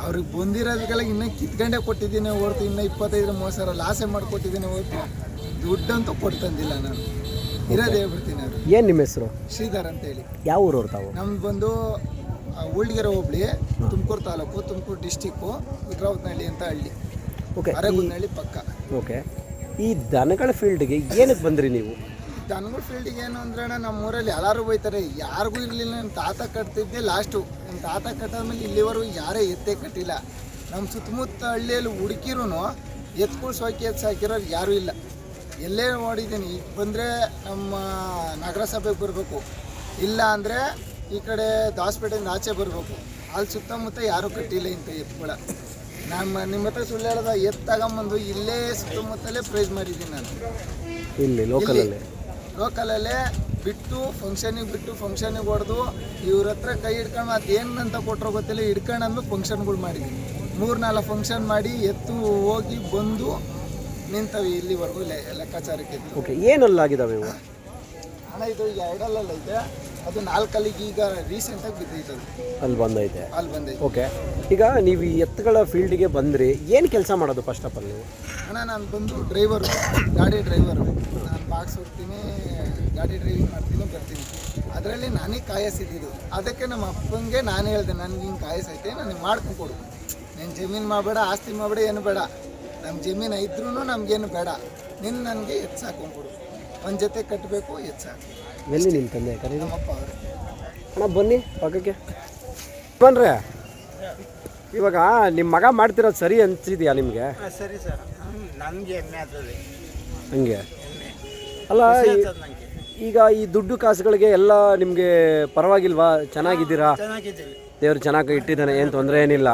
ಅವ್ರಿಗೆ ಬಂದಿರೋದಕ್ಕೆಲ್ಲ ಇನ್ನೂ ಕಿತ್ಕೊಂಡೇ ಕೊಟ್ಟಿದ್ದೀನಿ ಹೊರ್ತು, ಇನ್ನೂ 25-30 ಸಾವಿರ ಲಾಸೇ ಮಾಡಿಕೊಟ್ಟಿದ್ದೀನಿ ಹೊರ್ತು ದುಡ್ಡಂತೂ ಕೊಡ್ತಂದಿಲ್ಲ. ನಾನು ಇರೋದು ಹೇಳ್ಬಿಡ್ತೀನಿ. ಅವರು ಏನು ನಿಮ್ಮ ಹೆಸರು? ಶ್ರೀಧರ್ ಅಂತೇಳಿ. ಯಾವ ಊರವ್ರು ತಾವು? ನಮ್ದು ಬಂದು ಉಳ್ಳಿಗೆರೆ ಹೋಬಳಿ, ತುಮಕೂರು ತಾಲೂಕು, ತುಮಕೂರು ಡಿಸ್ಟಿಕ್ಕು, ವಿಕ್ರಾವತ್ನಹಳ್ಳಿ ಅಂತ ಹಳ್ಳಿ. ಓಕೆ, ಅರೆಗುಂದಹಳ್ಳಿ ಪಕ್ಕ. ಓಕೆ, ಈ ದನಗಳ ಫೀಲ್ಡ್ಗೆ ಏನಕ್ಕೆ ಬಂದ್ರಿ ನೀವು? ದನಗಳ ಫೀಲ್ಡಿಗೆ ಏನು ಅಂದ್ರೆ ನಮ್ಮೂರಲ್ಲಿ ಎಲ್ಲರೂ ಹೋಯ್ತಾರೆ, ಯಾರಿಗೂ ಇರಲಿಲ್ಲ. ನಮ್ಮ ತಾತ ಕಟ್ತಿದ್ದೆ ಲಾಸ್ಟು. ನಮ್ಮ ತಾತ ಕಟ್ಟಾದ್ಮೇಲೆ ಇಲ್ಲಿವರೆಗೂ ಯಾರೇ ಎತ್ತೇ ಕಟ್ಟಿಲ್ಲ. ನಮ್ಮ ಸುತ್ತಮುತ್ತ ಹಳ್ಳಿಯಲ್ಲಿ ಹುಡುಕಿರೂ ಎತ್ಗಳು ಸಾಕಿರೋರು ಯಾರೂ ಇಲ್ಲ. ಎಲ್ಲೇ ನೋಡಿದ್ದೀನಿ. ಈಗ ಬಂದರೆ ನಮ್ಮ ನಗರಸಭೆಗೆ ಬರಬೇಕು, ಇಲ್ಲ ಅಂದರೆ ಈ ಕಡೆ ದಾಸಪೇಟೆಯಿಂದ ಆಚೆ ಬರಬೇಕು. ಅಲ್ಲಿ ಸುತ್ತಮುತ್ತ ಯಾರೂ ಕಟ್ಟಿಲ್ಲ ಇಂಥ ಎತ್ತುಗಳ. ನಿಮ್ಮ ಹತ್ರ ಸುಳ್ಳು ಹೇಳೋದ, ಎತ್ತು ತಗೊಂಬಂದು ಇಲ್ಲೇ ಸುತ್ತಮುತ್ತಲೇ ಪ್ರೈಸ್ ಮಾಡಿದ್ದೀನಿ ನಾನು. ಇಲ್ಲಿ ಲೋಕಲಲ್ಲೇ ಬಿಟ್ಟು ಫಂಕ್ಷನಿಗೆ ಹೊಡೆದು ಇವ್ರ ಹತ್ರ ಕೈ ಹಿಡ್ಕೊಂಡು ಅದೇನಂತ ಕೊಟ್ಟರೋ ಗೊತ್ತಿಲ್ಲ, ಹಿಡ್ಕೊಂಡು ಅಂದ್ಮೇಲೆ ಫಂಕ್ಷನ್ಗಳು ಮಾಡಿದ್ವಿ. 3-4 ಫಂಕ್ಷನ್ ಮಾಡಿ ಎತ್ತು ಹೋಗಿ ಬಂದು ನಿಂತವೆ ಇಲ್ಲಿವರೆಗೂ ಲೆಕ್ಕಾಚಾರಕ್ಕೆ. ಓಕೆ, ಏನಲ್ಲಾಗಿದ್ದಾವೆ ಇವು? ಹಣ ಇದು 2 ಐತೆ, ಅದು 4 ಈಗ ರೀಸೆಂಟಾಗಿ ಬಿದ್ದೈತೆ, ಅಲ್ಲಿ ಬಂದೈತೆ. ಓಕೆ, ಈಗ ನೀವು ಈ ಎತ್ತುಗಳ ಫೀಲ್ಡಿಗೆ ಬಂದ್ರಿ, ಏನು ಕೆಲಸ ಮಾಡೋದು ಫಸ್ಟ್ ಆಫ್ ಆಲ್ ನೀವು? ಅಣ್ಣ, ನಾನು ಬಂದು ಡ್ರೈವರು, ಗಾಡಿ ಡ್ರೈವರು. ನಾನು ಬಾಕ್ಸ್ ಹೋಗ್ತೀನಿ, ಗಾಡಿ ಡ್ರೈವಿಂಗ್ ಮಾಡ್ತೀನಿ, ಬರ್ತೀನಿ. ಅದರಲ್ಲಿ ನನಗೆ ಕಾಯಸಿದ್ದು. ಅದಕ್ಕೆ ನಮ್ಮ ಅಪ್ಪಂಗೆ ನಾನು ಹೇಳಿದೆ, ನನಗೆ ಹಿಂಗೆ ಕಾಯಸೈತೆ, ನನಗೆ ಮಾಡ್ಕೊಂಡು ಕೊಡು. ನೀನು ಜಮೀನು ಮಾಡಬೇಡ, ಆಸ್ತಿ ಮಾಡಬೇಡ, ಏನು ಬೇಡ. ನಮ್ಮ ಜಮೀನು ಇದ್ರೂ ನಮಗೇನು ಬೇಡ, ನೀನು ನನಗೆ ಎತ್ತು ಸಾಕೊಂಡ್ಕೊಡು. ಒಂದು ಜೊತೆ ಕಟ್ಟಬೇಕು, ಎತ್ತು ಸಾಕು. ಎಲ್ಲಿ ನಿಮ್ಮ ತಂದೆ? ನಮ್ಮಪ್ಪ ಅವರು. ಅಣ್ಣ ಬನ್ನಿ ಪಕ್ಕಕ್ಕೆ ಬನ್ರಿ. ಇವಾಗ ನಿಮ್ಮ ಮಗ ಮಾಡ್ತಿರೋದು ಸರಿ ಅನ್ಸಿದ್ಯಾ ನಿಮಗೆ? ಸರಿ ಸರ್, ನನಗೆ ಎಮ್ಮೆ ಆಗ್ತದೆ. ಹಂಗೆ ಅಲ್ಲ, ಈಗ ಈ ದುಡ್ಡು ಕಾಸುಗಳಿಗೆ ಎಲ್ಲ ನಿಮಗೆ ಪರವಾಗಿಲ್ವಾ? ಚೆನ್ನಾಗಿದ್ದೀರಾ? ಚೆನ್ನಾಗಿದ್ದೀವಿ, ದೇವ್ರು ಚೆನ್ನಾಗಿ ಇಟ್ಟಿದ್ದಾನೆ, ಏನು ತೊಂದರೆ ಏನಿಲ್ಲ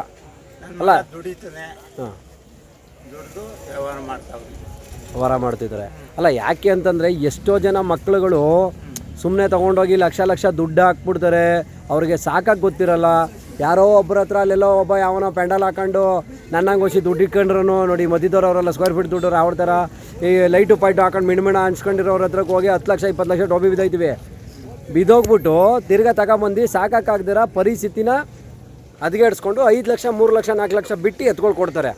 ಅಲ್ಲ? ದುಡಿತಾನೆ, ಹಾಂ, ದುಡ್ಡು ವ್ಯವಹಾರ ಮಾಡ್ತಾವೆ. ವರ ಮಾಡ್ತಿದ್ದಾರೆ. ಅಲ್ಲ ಯಾಕೆ ಅಂತಂದರೆ ಎಷ್ಟೋ ಜನ ಮಕ್ಕಳುಗಳು ಸುಮ್ಮನೆ ತೊಗೊಂಡೋಗಿ ಲಕ್ಷ ಲಕ್ಷ ದುಡ್ಡು ಹಾಕ್ಬಿಡ್ತಾರೆ, ಅವ್ರಿಗೆ ಸಾಕಾಗಿ ಗೊತ್ತಿರಲ್ಲ. ಯಾರೋ ಒಬ್ಬರ ಹತ್ರ ಅಲ್ಲೆಲ್ಲೋ ಒಬ್ಬ ಯಾವನೋ ಪೆಂಡಲ್ ಹಾಕೊಂಡು ನನ್ನಂಗೆ ಹೊಸಿ ದುಡ್ಡು ಇಟ್ಕೊಂಡ್ರು ನೋಡಿ, ಮಧ್ಯದವ್ರು ಅವರೆಲ್ಲ ಸ್ಕ್ವೇರ್ ಫೀಟ್ ದುಡ್ಡು ಆಡ್ತಾರ. ಈ ಲೈಟು ಪೈಟು ಹಾಕೊಂಡು ಮಿಣ್ಮಿಣ ಹಂಚ್ಕೊಂಡಿರೋರ ಹತ್ರಕ್ಕೆ ಹೋಗಿ 10 ಲಕ್ಷ 20 ಲಕ್ಷ ಟೋಬಿ ಬಿದ್ದೈತಿವಿ. ಬಿದ್ದೋಗ್ಬಿಟ್ಟು ತಿರ್ಗಾ ತಗೊಂಬಂದು ಸಾಕಾಗ್ದಿರ ಪರಿಸ್ಥಿತಿನ ಹದಗೆಡಿಸ್ಕೊಂಡು 5 ಲಕ್ಷ 3 ಲಕ್ಷ 4 ಲಕ್ಷ ಬಿಟ್ಟು ಎತ್ಕೊಂಡು ಕೊಡ್ತಾರೆ.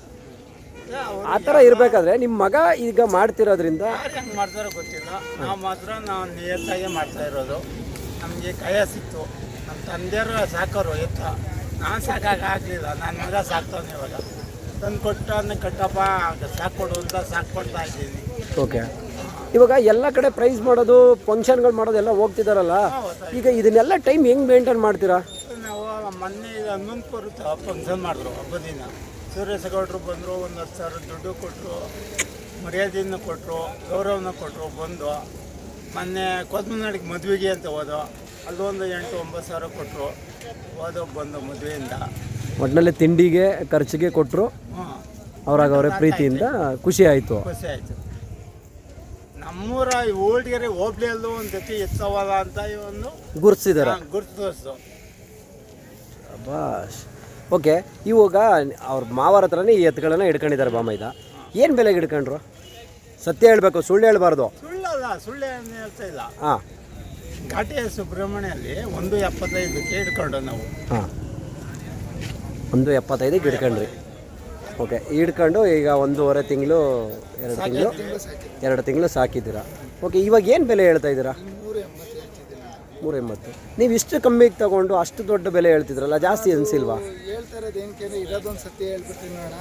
ಆ ಥರ ಇರಬೇಕಾದ್ರೆ ನಿಮ್ಮ ಮಗ ಈಗ ಮಾಡ್ತಿರೋದ್ರಿಂದ ಯಾರು ಹೆಂಗೆ ಮಾಡ್ತಾರೋ ಗೊತ್ತಿಲ್ಲ. ನಾವು ಮಾತ್ರ ನಾವು ನಿಯತ್ತಾಗೆ ಮಾಡ್ತಾ ಇರೋದು. ನಮಗೆ ಕಯ ಸಿಕ್ತು, ನಮ್ಮ ತಂದೆಯವರು ಸಾಕೋರು ಎತ್ತ. ನಾನು ಸಾಕಾಗಲಿಲ್ಲ, ನನ್ನ ಮಗ ಸಾಕ್ತಾನೆ ಇವಾಗ. ತಂದು ಕೊಟ್ಟು ಕಟ್ಟಪ್ಪ ಸಾಕ್ಕೊಡು ಅಂತ ಸಾಕ್ಕೊಡ್ತಾ ಇದ್ದೀನಿ. ಓಕೆ, ಇವಾಗ ಎಲ್ಲ ಕಡೆ ಪ್ರೈಸ್ ಮಾಡೋದು ಫಂಕ್ಷನ್ಗಳು ಮಾಡೋದು ಎಲ್ಲ ಹೋಗ್ತಿದಾರಲ್ಲ, ಈಗ ಇದನ್ನೆಲ್ಲ ಟೈಮ್ ಹೆಂಗೆ ಮೇಂಟೈನ್ ಮಾಡ್ತೀರಾ? ನಾವು ಮೊನ್ನೆ ಹನ್ನೊಂದು ಫಂಕ್ಷನ್ ಮಾಡಿದ್ರು ಹಬ್ಬದಿನ. ಸೂರ್ಯಸಗೌಡರು ಬಂದರು, 10,000 ದುಡ್ಡು ಕೊಟ್ಟರು, ಮರ್ಯಾದೆಯನ್ನು ಕೊಟ್ಟರು, ಗೌರವನ ಕೊಟ್ಟರು. ಬಂದು ಮೊನ್ನೆ ಕೊತ್ಮನಾಡಿಗೆ ಮದುವೆಗೆ ಅಂತ ಹೋದೋ, ಅಲ್ಲೊಂದು 8-9 ಸಾವಿರ ಕೊಟ್ಟರು. ಹೋದೋ ಬಂದು ಮದುವೆಯಿಂದ ಒಟ್ಟಿನಲ್ಲಿ ತಿಂಡಿಗೆ ಖರ್ಚಿಗೆ ಕೊಟ್ಟರು, ಅವ್ರಾಗವ್ರೆ ಪ್ರೀತಿಯಿಂದ ಖುಷಿ ಆಯಿತು. ಖುಷಿ ಆಯಿತು. ನಮ್ಮೂರ ಓಲ್ಡ್ಗೆರೆ ಹೋಬ್ಳಿಯಲ್ಲೂ ಒಂದು ಜೊತೆ ಎತ್ತವಲ್ಲ ಅಂತ ಒಂದು ಗುರ್ತಿಸಿದಾರೆ. ಗುರುತು. ಬಾಸ್ ಓಕೆ, ಇವಾಗ ಅವ್ರ ಮಾವರ ಹತ್ರನೇ ಈ ಎತ್ತುಗಳನ್ನ ಹಿಡ್ಕೊಂಡಿದ್ದಾರೆ ಬಾಮೈದ. ಏನು ಬೆಲೆಗೆ ಹಿಡ್ಕೊಂಡ್ರು? ಸತ್ಯ ಹೇಳಬೇಕು, ಸುಳ್ಳು ಹೇಳ್ಬಾರ್ದು. ಸುಳ್ಳಲ್ಲ, ಸುಳ್ಳು ಏನು ಹೇಳ್ತಾ ಇಲ್ಲ. ಹಾಂ, ಘಾಟಿ ಸುಬ್ರಹ್ಮಣ್ಯಲ್ಲಿ 1.75ಕ್ಕೆ ಹಿಡ್ಕೊಂಡು ನಾವು. ಹಾಂ, 1.75ಕ್ಕೆ ಹಿಡ್ಕೊಂಡ್ರಿ. ಓಕೆ, ಹಿಡ್ಕೊಂಡು ಈಗ 1.5 ತಿಂಗಳು 2 ತಿಂಗಳು ಸಾಕಿದ್ದೀರಾ. ಓಕೆ, ಇವಾಗ ಏನು ಬೆಲೆ ಹೇಳ್ತಾ ಇದ್ದೀರಾ? 380. ನೀವು ಇಷ್ಟು ಕಮ್ಮಿಗೆ ತಗೊಂಡು ಅಷ್ಟು ದೊಡ್ಡ ಬೆಲೆ ಹೇಳ್ತಿದ್ರಲ್ಲ, ಜಾಸ್ತಿ ಅನಿಸಿಲ್ವಾ? ಹೇಳ್ತಾ ಇರೋದು ಏನಕ್ಕೆ ಇರೋದೊಂದು ಸತ್ಯ ಹೇಳ್ಬಿಡ್ತೀನಿ ನೋಡೋಣ.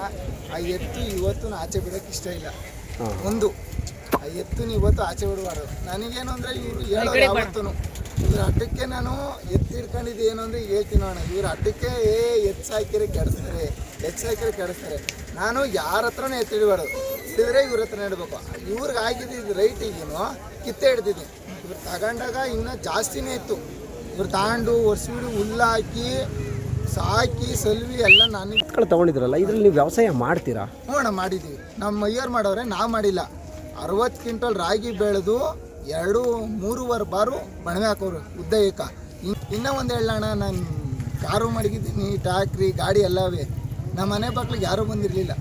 ಆ ಎತ್ತು ಇವತ್ತು ಆಚೆ ಬಿಡೋಕ್ಕೆ ಇಷ್ಟ ಇಲ್ಲ. ಒಂದು ಆ ಎತ್ತು ಇವತ್ತು ಆಚೆ ಬಿಡಬಾರ್ದು. ನನಗೇನು ಅಂದರೆ ಇವರು ಹೇಳೋದು ಯಾವತ್ತೂ ಇವ್ರ ಅಡ್ಡಕ್ಕೆ ನಾನು ಎತ್ತು ಹಿಡ್ಕೊಂಡಿದ್ದು ಏನು ಅಂದರೆ ಹೇಳ್ತೀನಿ ನೋಡೋಣ. ಇವ್ರ ಅಡ್ಡಕ್ಕೆ ಎತ್ತು ಸಾಕಿದ್ರೆ ಕೆಡಿಸ್ತಾರೆ, ಎತ್ತು ಸಾಕಿದ್ರೆ ಕೆಡಿಸ್ತಾರೆ. ನಾನು ಯಾರ ಹತ್ರನೂ ಎತ್ತು ಹಿಡಿಬಾರ್ದು, ಹಿಡಿದ್ರೆ ಇವ್ರ ಹತ್ರ ಇಡಬೇಕು. ಇವ್ರಿಗೆ ಆಗಿದ್ದು ರೈಟಿಗೇನು ಕಿತ್ತೆ ಹಿಡ್ದಿದ್ದೀನಿ. ಇವ್ರು ತಗೊಂಡಾಗ ಇನ್ನೂ ಜಾಸ್ತಿನೇ ಇತ್ತು. ಇವ್ರು ತಗೊಂಡು ವರ್ಷವಿಡೀ ಹುಲ್ಲಾಕಿ ಸಾಕಿ ಸಲ್ವಿ ಎಲ್ಲ ನಾನು ಮಕ್ಕಳು ತೊಗೊಂಡಿದ್ರಲ್ಲ, ಇದ್ರಲ್ಲಿ ನೀವು ವ್ಯವಸಾಯ ಮಾಡ್ತೀರಾ? ನೋಡೋಣ, ಮಾಡಿದ್ದೀವಿ. ನಮ್ಮ ಮೈಯವ್ರು ಮಾಡೋರೆ, ನಾವು ಮಾಡಿಲ್ಲ. 60 ಕ್ವಿಂಟಲ್ ರಾಗಿ ಬೆಳೆದು 2-3 ಬಾರು ಬಣವೆ ಹಾಕೋರು ಉದ್ದ ಏಕ. ಇನ್ನೂ ಒಂದು ಹೇಳೋಣ, ನಾನು ಕಾರು ಮಡಗಿದ್ದೀನಿ, ಟ್ಯಾಕ್ರಿ ಗಾಡಿ ಎಲ್ಲವೇ. ನಮ್ಮ ಮನೆ ಬಾಗ್ಲಿಗೆ ಯಾರೂ ಬಂದಿರಲಿಲ್ಲ.